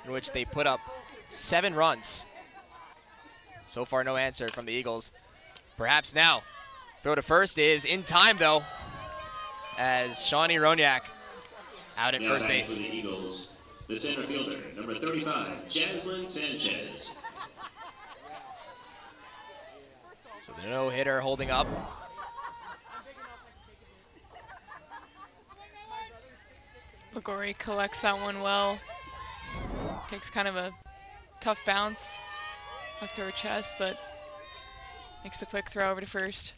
in which they put up 7 runs. So far, no answer from the Eagles. Perhaps now. Throw to first is in time, though, as Shawnee Roniak out at first base. For the Eagles, the center fielder, number 35, Jaslyn Sanchez. So the no-hitter holding up. Ligori collects that one well. Takes kind of a tough bounce up to her chest, but makes the quick throw over to first.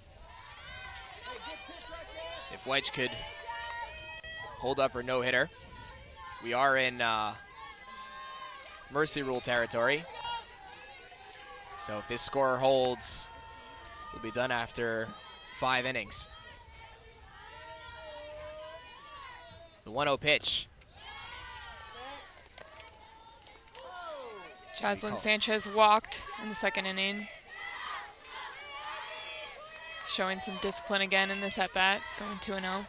If Wedge could hold up her no-hitter. We are in mercy rule territory. So if this score holds, we'll be done after 5 innings. The 1-0 pitch. Jaslyn Sanchez walked in the 2nd inning. Showing some discipline again in this at-bat, going 2-0.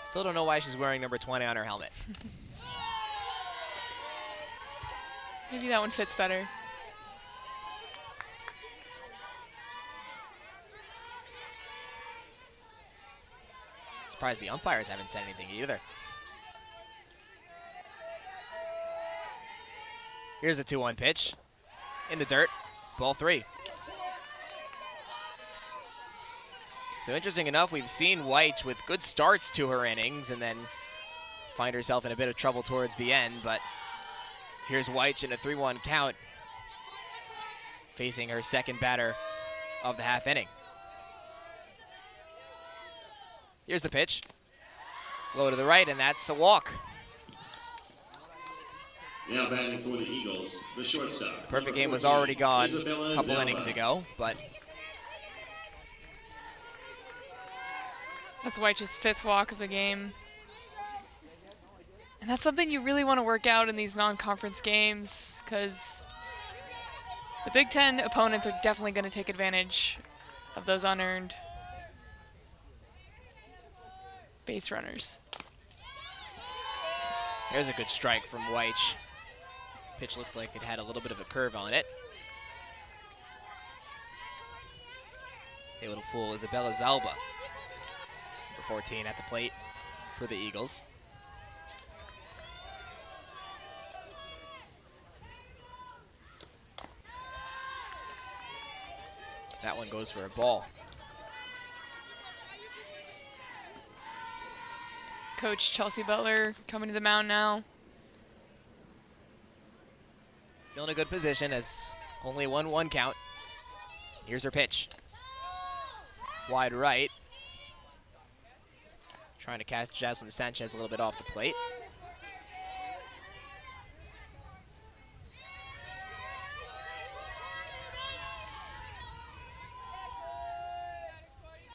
Still don't know why she's wearing number 20 on her helmet. Maybe that one fits better. Surprised the umpires haven't said anything either. Here's a 2-1 pitch. In the dirt, ball 3. So interesting enough, we've seen White with good starts to her innings and then find herself in a bit of trouble towards the end, but here's White in a 3-1 count, facing her 2nd batter of the half inning. Here's the pitch. Low to the right, and that's a walk. Now batting for the Eagles, the shortstop. Perfect game was already gone a couple innings ago, but that's White's 5th walk of the game. And that's something you really want to work out in these non-conference games, because the Big Ten opponents are definitely going to take advantage of those unearned base runners. There's a good strike from White. Pitch looked like it had a little bit of a curve on it. Able to fool Isabella Zalba, number 14 at the plate for the Eagles. That one goes for a ball. Coach Chelsea Butler coming to the mound now. Still in a good position as only 1-1 count. Here's her pitch. Wide right. Trying to catch Jaslyn Sanchez a little bit off the plate.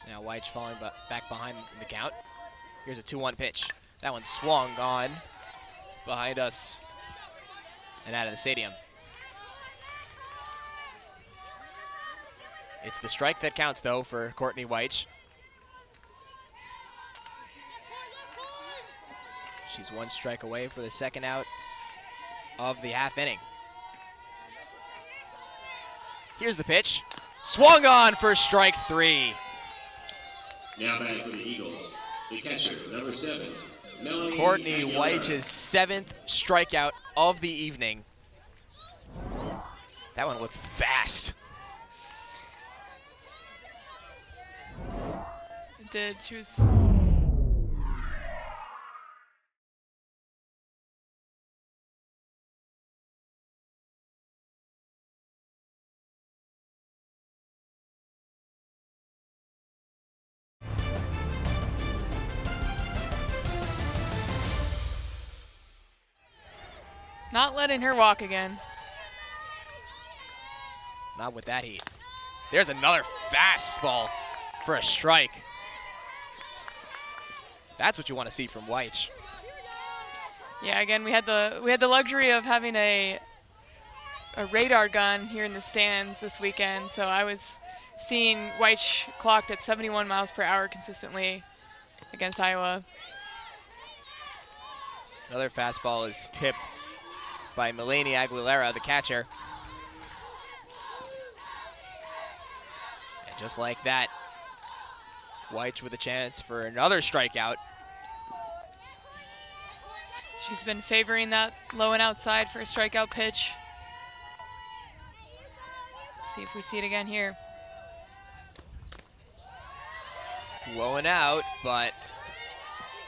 Now Weich falling back behind in the count. Here's a 2-1 pitch. That one swung on behind us and out of the stadium. It's the strike that counts, though, for Courtney Weich. She's 1 strike away for the second out of the half inning. Here's the pitch. Swung on for strike 3. Now batting for the Eagles, the catcher, number 7, Melanie Courtney Aguilera. Weich's 7th strikeout of the evening. That one looked fast. It did. She was. Not letting her walk again. Not with that heat. There's another fastball for a strike. That's what you want to see from Weich. Yeah, again, we had the luxury of having a radar gun here in the stands this weekend, so I was seeing Weich clocked at 71 miles per hour consistently against Iowa. Another fastball is tipped by Melanie Aguilera, the catcher. And just like that, Weich with a chance for another strikeout. She's been favoring that low and outside for a strikeout pitch. See if we see it again here. Low and out, but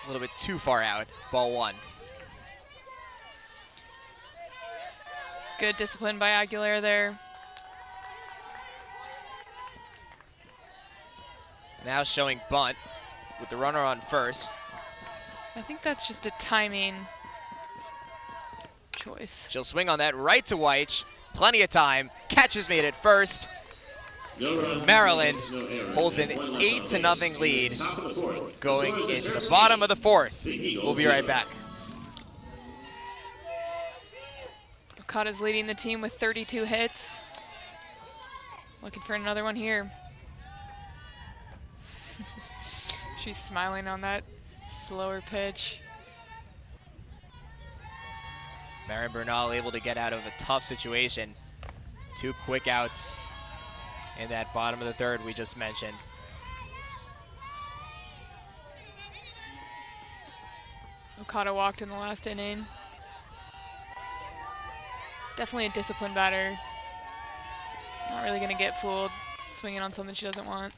a little bit too far out. Ball 1. Good discipline by Aguilera there. Now showing bunt with the runner on first. I think that's just a timing choice. She'll swing on that right to Weich. Plenty of time. Catch is made at first. Maryland holds an 8-0 lead going into the bottom of the 4th. We'll be right back. Okada's leading the team with 32 hits. Looking for another one here. She's smiling on that slower pitch. Marin Bernal able to get out of a tough situation. 2 quick outs in that bottom of the 3rd we just mentioned. Okada walked in the last inning. Definitely a disciplined batter. Not really gonna get fooled swinging on something she doesn't want.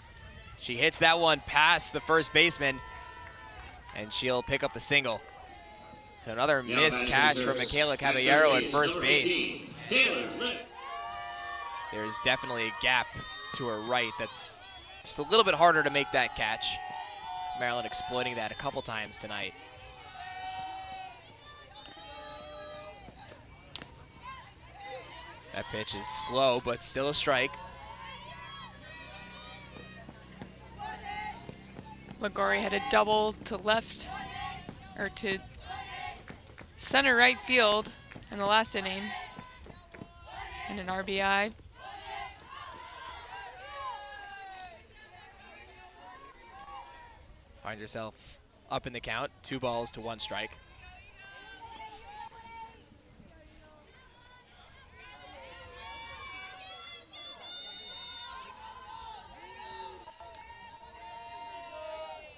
She hits that one past the first baseman, and she'll pick up the single. So another missed catch from Michaela Caballero at first base. There's definitely a gap to her right that's just a little bit harder to make that catch. Maryland exploiting that a couple times tonight. That pitch is slow, but still a strike. Ligori had a double to left, or to center right field in the last inning, and an RBI. Find yourself up in the count, 2 balls to 1 strike.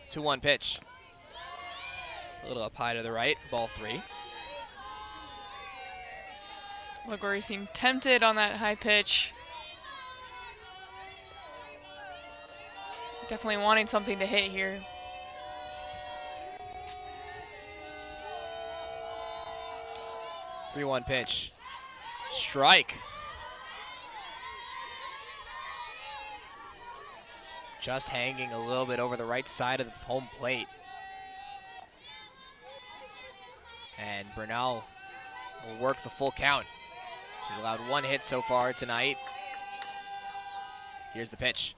Two-one pitch. A little up high to the right, ball 3. Ligori seemed tempted on that high pitch. Definitely wanting something to hit here. Three-one pitch. Strike. Just hanging a little bit over the right side of the home plate. And Bernal will work the full count. She's allowed 1 hit so far tonight. Here's the pitch.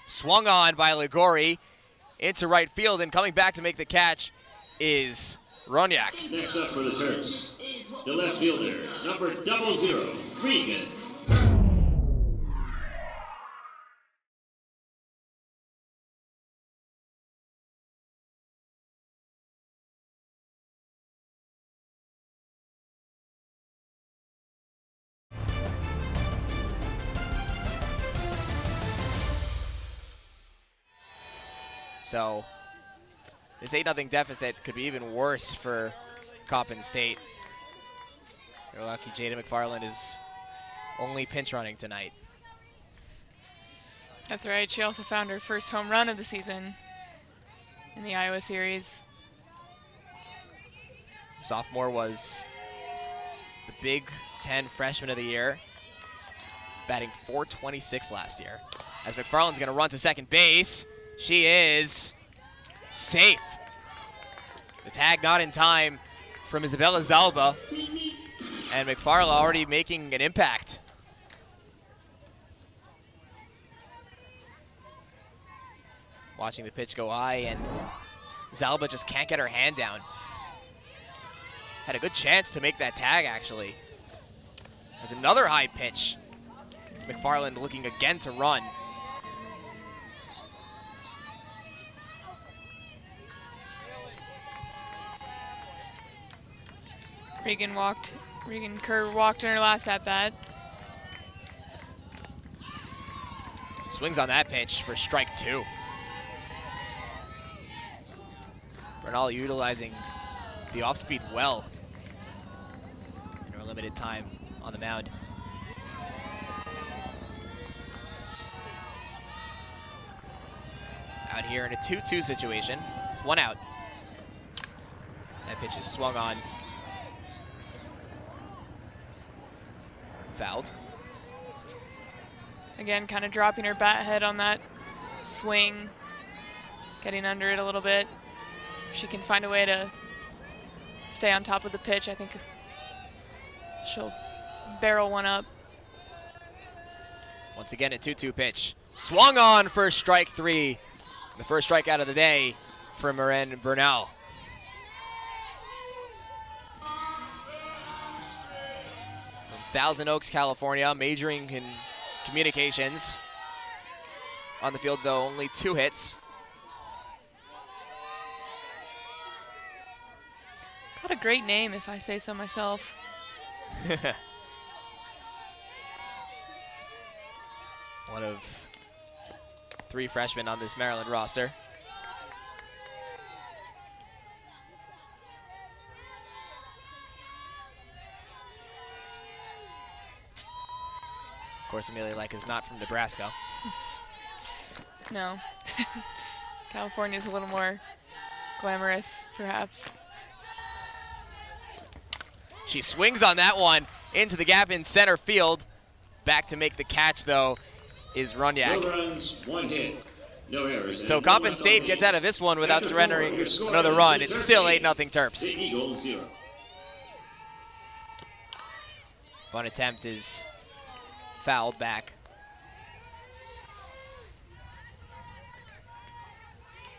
Swung on by Ligori. into right field, and coming back to make the catch is Runyak. Next up for the Terps, the left fielder, number 00, Regan. So this 8-0 deficit could be even worse for Coppin State. They're lucky Jada McFarland is only pinch running tonight. That's right. She also found her first home run of the season in the Iowa series. Sophomore was the Big Ten Freshman of the Year, batting .426 last year. As McFarland's going to run to second base, she is safe. The tag not in time from Isabella Zalba, and McFarland already making an impact. Watching the pitch go high, and Zalba just can't get her hand down. Had a good chance to make that tag, actually. There's another high pitch. McFarland looking again to run. Regan Kerr walked in her last at-bat. Swings on that pitch for strike 2. Bernal utilizing the off-speed well in her limited time on the mound. Out here in a 2-2 situation, 1 out. That pitch is swung on. Fouled. Again, kind of dropping her bat head on that swing, getting under it a little bit. If she can find a way to stay on top of the pitch, I think she'll barrel one up. Once again, a 2-2 pitch. Swung on for strike 3. The first strikeout of the day for Maren Bernal. From Thousand Oaks, California, majoring in communications. On the field, though, only 2 hits. Got a great name, if I say so myself. One of 3 freshmen on this Maryland roster. Of course, Amelia Leck is not from Nebraska. No. California's a little more glamorous, perhaps. She swings on that one into the gap in center field. Back to make the catch, though, is Runyak. No runs, 1 hit, no errors. So Coppin State gets out of this one without surrendering another run. It's still 8-0 Terps. The Eagles 0. One attempt is fouled back.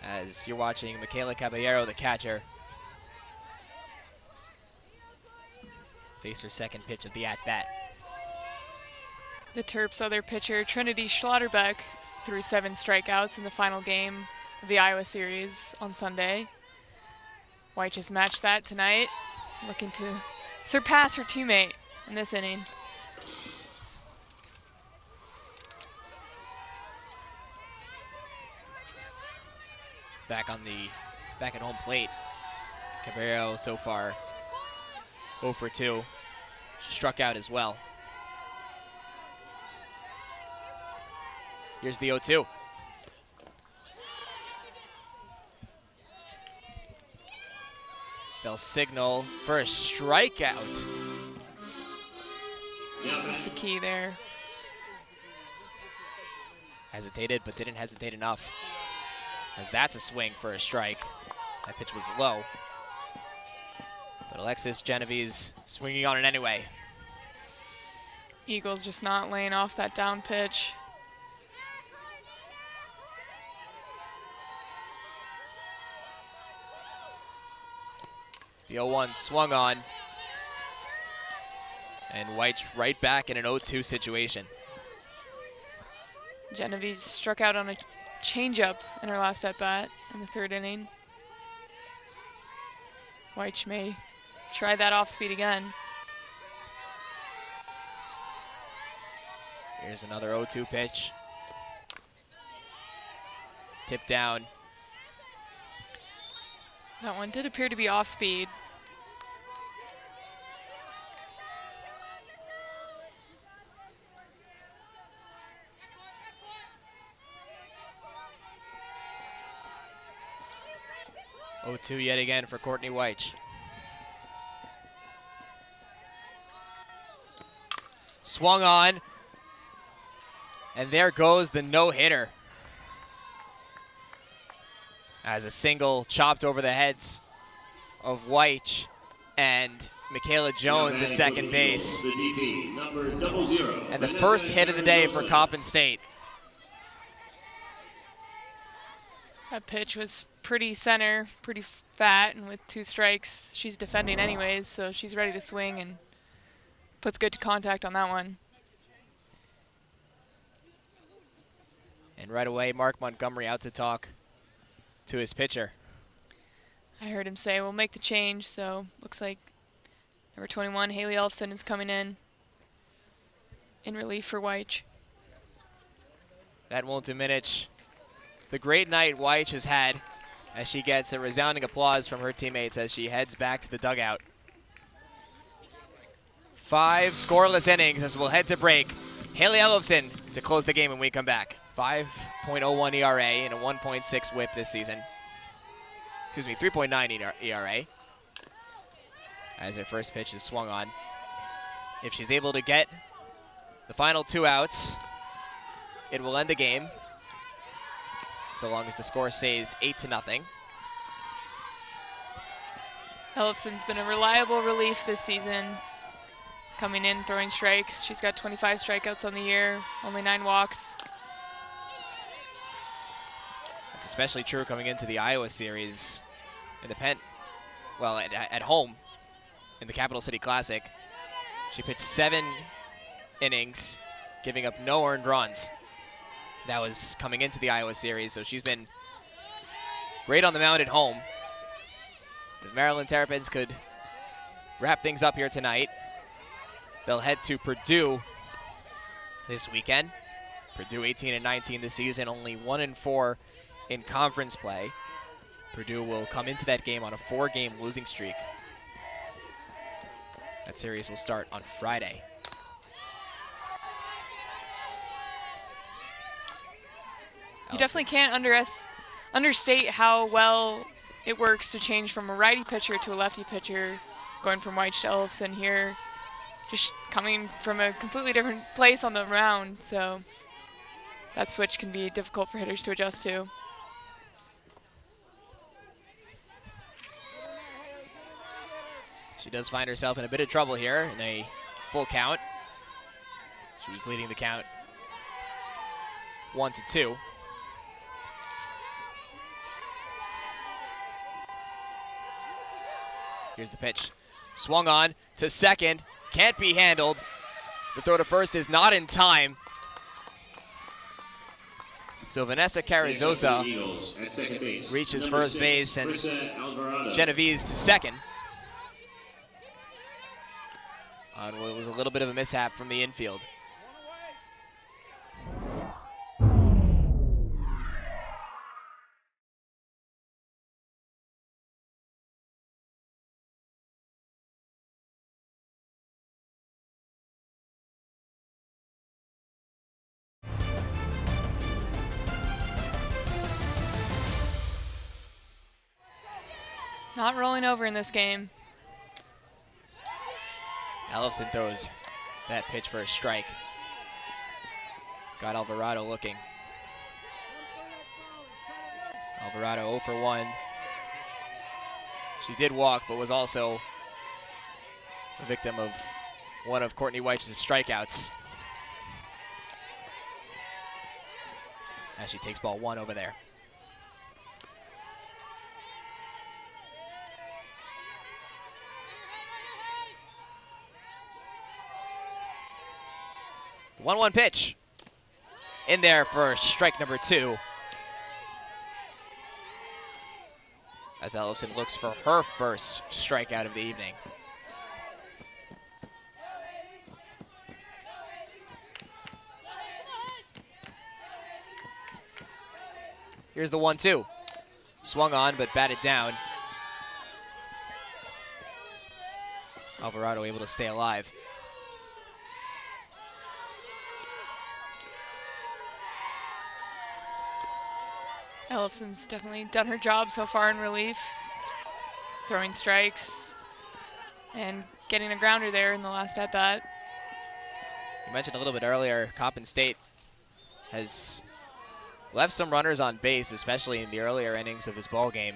As you're watching Michaela Caballero, the catcher, face her second pitch of the at-bat. The Terps' other pitcher, Trinity Schlotterbeck, threw 7 strikeouts in the final game of the Iowa series on Sunday. White just matched that tonight, looking to surpass her teammate in this inning. Back at home plate. Caballero so far 0 for 2. She struck out as well. Here's the 0-2. They'll signal for a strikeout. That's the key there. Hesitated, but didn't hesitate enough. As that's a swing for a strike. That pitch was low. But Alexis Genovese swinging on it anyway. Eagles just not laying off that down pitch. The 0-1 swung on. And White's right back in an 0-2 situation. Genevieve struck out on a changeup in her last at-bat in the 3rd inning. White may try that off speed again. Here's another 0-2 pitch. Tip down. That one did appear to be off speed. Oh, 2 yet again for Courtney White. Swung on. And there goes the no-hitter. As a single chopped over the heads of White and Michaela Jones at second base. The DP, number 00. And the first hit of the day for Coppin State. That pitch was pretty center, pretty fat, and with 2 strikes, she's defending anyways, so she's ready to swing and puts good contact on that one. And right away, Mark Montgomery out to talk to his pitcher. I heard him say, we'll make the change, so looks like number 21, Haley Elfson, is coming in relief for White. That won't diminish the great night White has had as she gets a resounding applause from her teammates as she heads back to the dugout. 5 scoreless innings as we'll head to break. Haley Elfson to close the game when we come back. 5.01 ERA and a 1.6 whip this season. Excuse me, 3.9 ERA. As her first pitch is swung on. If she's able to get the final 2 outs, it will end the game. So long as the score stays 8-0. Elfson's been a reliable relief this season. Coming in, throwing strikes. She's got 25 strikeouts on the year, only 9 walks. That's especially true coming into the Iowa series in the at home in the Capital City Classic. She pitched 7 innings, giving up no earned runs. That was coming into the Iowa series, so she's been great on the mound at home. If Maryland Terrapins could wrap things up here tonight, they'll head to Purdue this weekend. Purdue 18-19 this season, only 1-4 in conference play. Purdue will come into that game on a 4-game losing streak. That series will start on Friday. You definitely can't understate how well it works to change from a righty pitcher to a lefty pitcher, going from White to Elfson here, just coming from a completely different place on the mound, so that switch can be difficult for hitters to adjust to. She does find herself in a bit of trouble here in a full count. She was leading the count 1-2. Here's the pitch. Swung on to second. Can't be handled. The throw to first is not in time. So Vanessa Carrizosa reaches first base and Genevieve to second. On what was a little bit of a mishap from the infield. Not rolling over in this game. Elfson throws that pitch for a strike. Got Alvarado looking. Alvarado 0 for 1. She did walk, but was also a victim of one of Courtney White's strikeouts. As she takes ball 1 over there. 1-1 pitch. In there for strike number 2. As Ellefson looks for her first strikeout of the evening. Here's the 1-2. Swung on, but batted down. Alvarado able to stay alive. Ellefson's definitely done her job so far in relief. Just throwing strikes and getting a grounder there in the last at-bat. You mentioned a little bit earlier, Coppin State has left some runners on base, especially in the earlier innings of this ball game.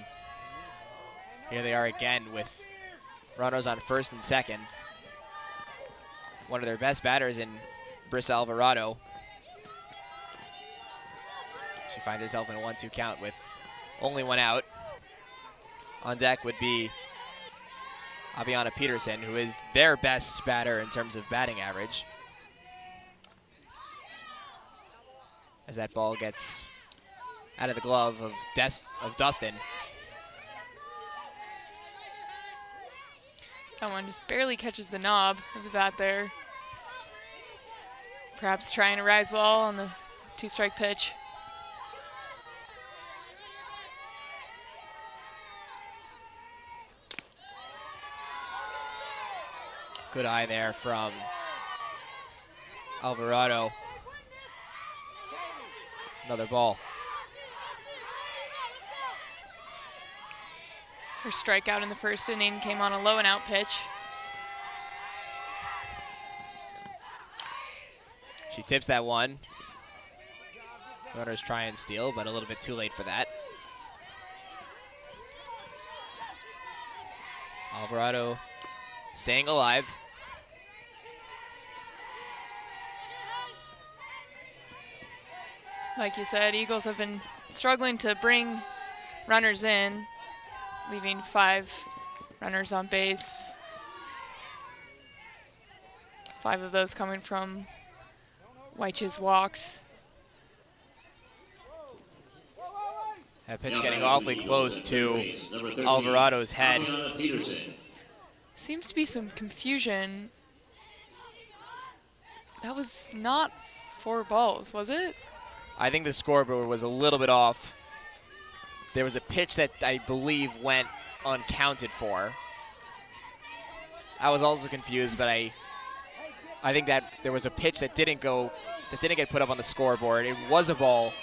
Here they are again with runners on first and second. One of their best batters in Briss Alvarado. She finds herself in a 1-2 count with only one out. On deck would be Aviana Peterson, who is their best batter in terms of batting average. As that ball gets out of the glove of Dustin. That one just barely catches the knob of the bat there. Perhaps trying to rise well on the 2-strike pitch. Good eye there from Alvarado. Another ball. Her strikeout in the first inning came on a low and out pitch. She tips that one. Runners try and steal, but a little bit too late for that. Alvarado staying alive. Like you said, Eagles have been struggling to bring runners in, leaving 5 runners on base. 5 of those coming from Weitsch's walks. That pitch getting awfully close to Alvarado's head. Seems to be some confusion. That was not 4 balls, was it? I think the scoreboard was a little bit off. There was a pitch that I believe went uncounted for. I was also confused, but I think that there was a pitch that didn't get put up on the scoreboard. It was a ball,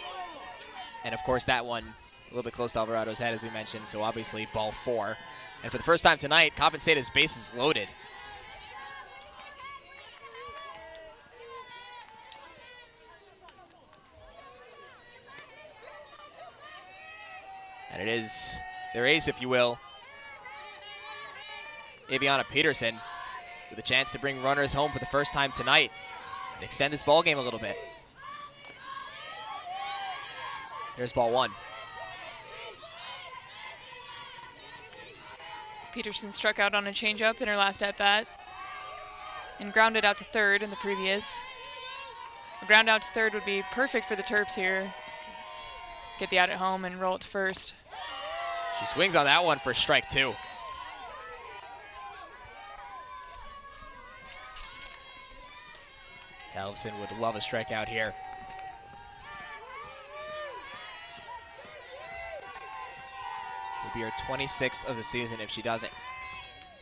and of course that one a little bit close to Alvarado's head, as we mentioned. So obviously ball 4. And for the first time tonight, Coppin State has bases loaded. And it is their ace, if you will, Aviana Peterson, with a chance to bring runners home for the first time tonight and extend this ball game a little bit. Here's ball 1. Peterson struck out on a changeup in her last at-bat and grounded out to third in the previous. A ground out to third would be perfect for the Terps here. Get the out at home and roll it to first. She swings on that one for strike 2. Ellefson would love a strikeout here. Will be her 26th of the season if she doesn't.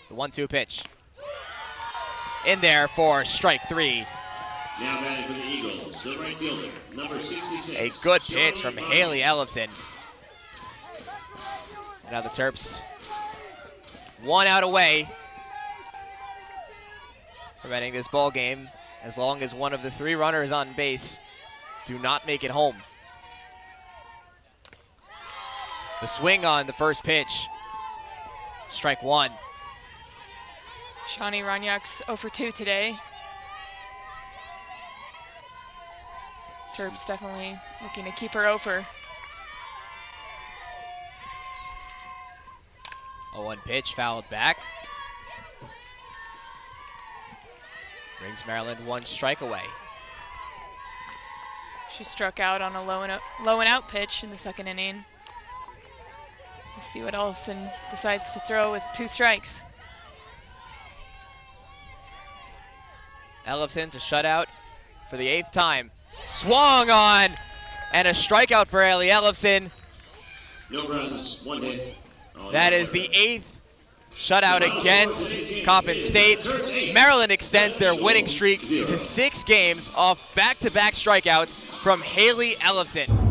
The 1-2 pitch. In there for strike 3. Now batting for the Eagles, the right fielder, number 66. A good pitch from Haley Ellefson. Now the Terps 1 out away from ending this ball game, as long as one of the 3 runners on base do not make it home. The swing on the first pitch. Strike 1. Shawnee Roniak's 0 for 2 today. Terps definitely looking to keep her over. 0-1 pitch, fouled back. Brings Maryland 1 strike away. She struck out on a low and out pitch in the second inning. Let's see what Ellefson decides to throw with 2 strikes. Ellefson to shut out for the 8th time. Swung on, and a strikeout for Ellie Ellefson. No runs, 1 hit. That is the 8th shutout against Coppin State. Maryland extends their winning streak to 6 games off back-to-back strikeouts from Haley Ellefson.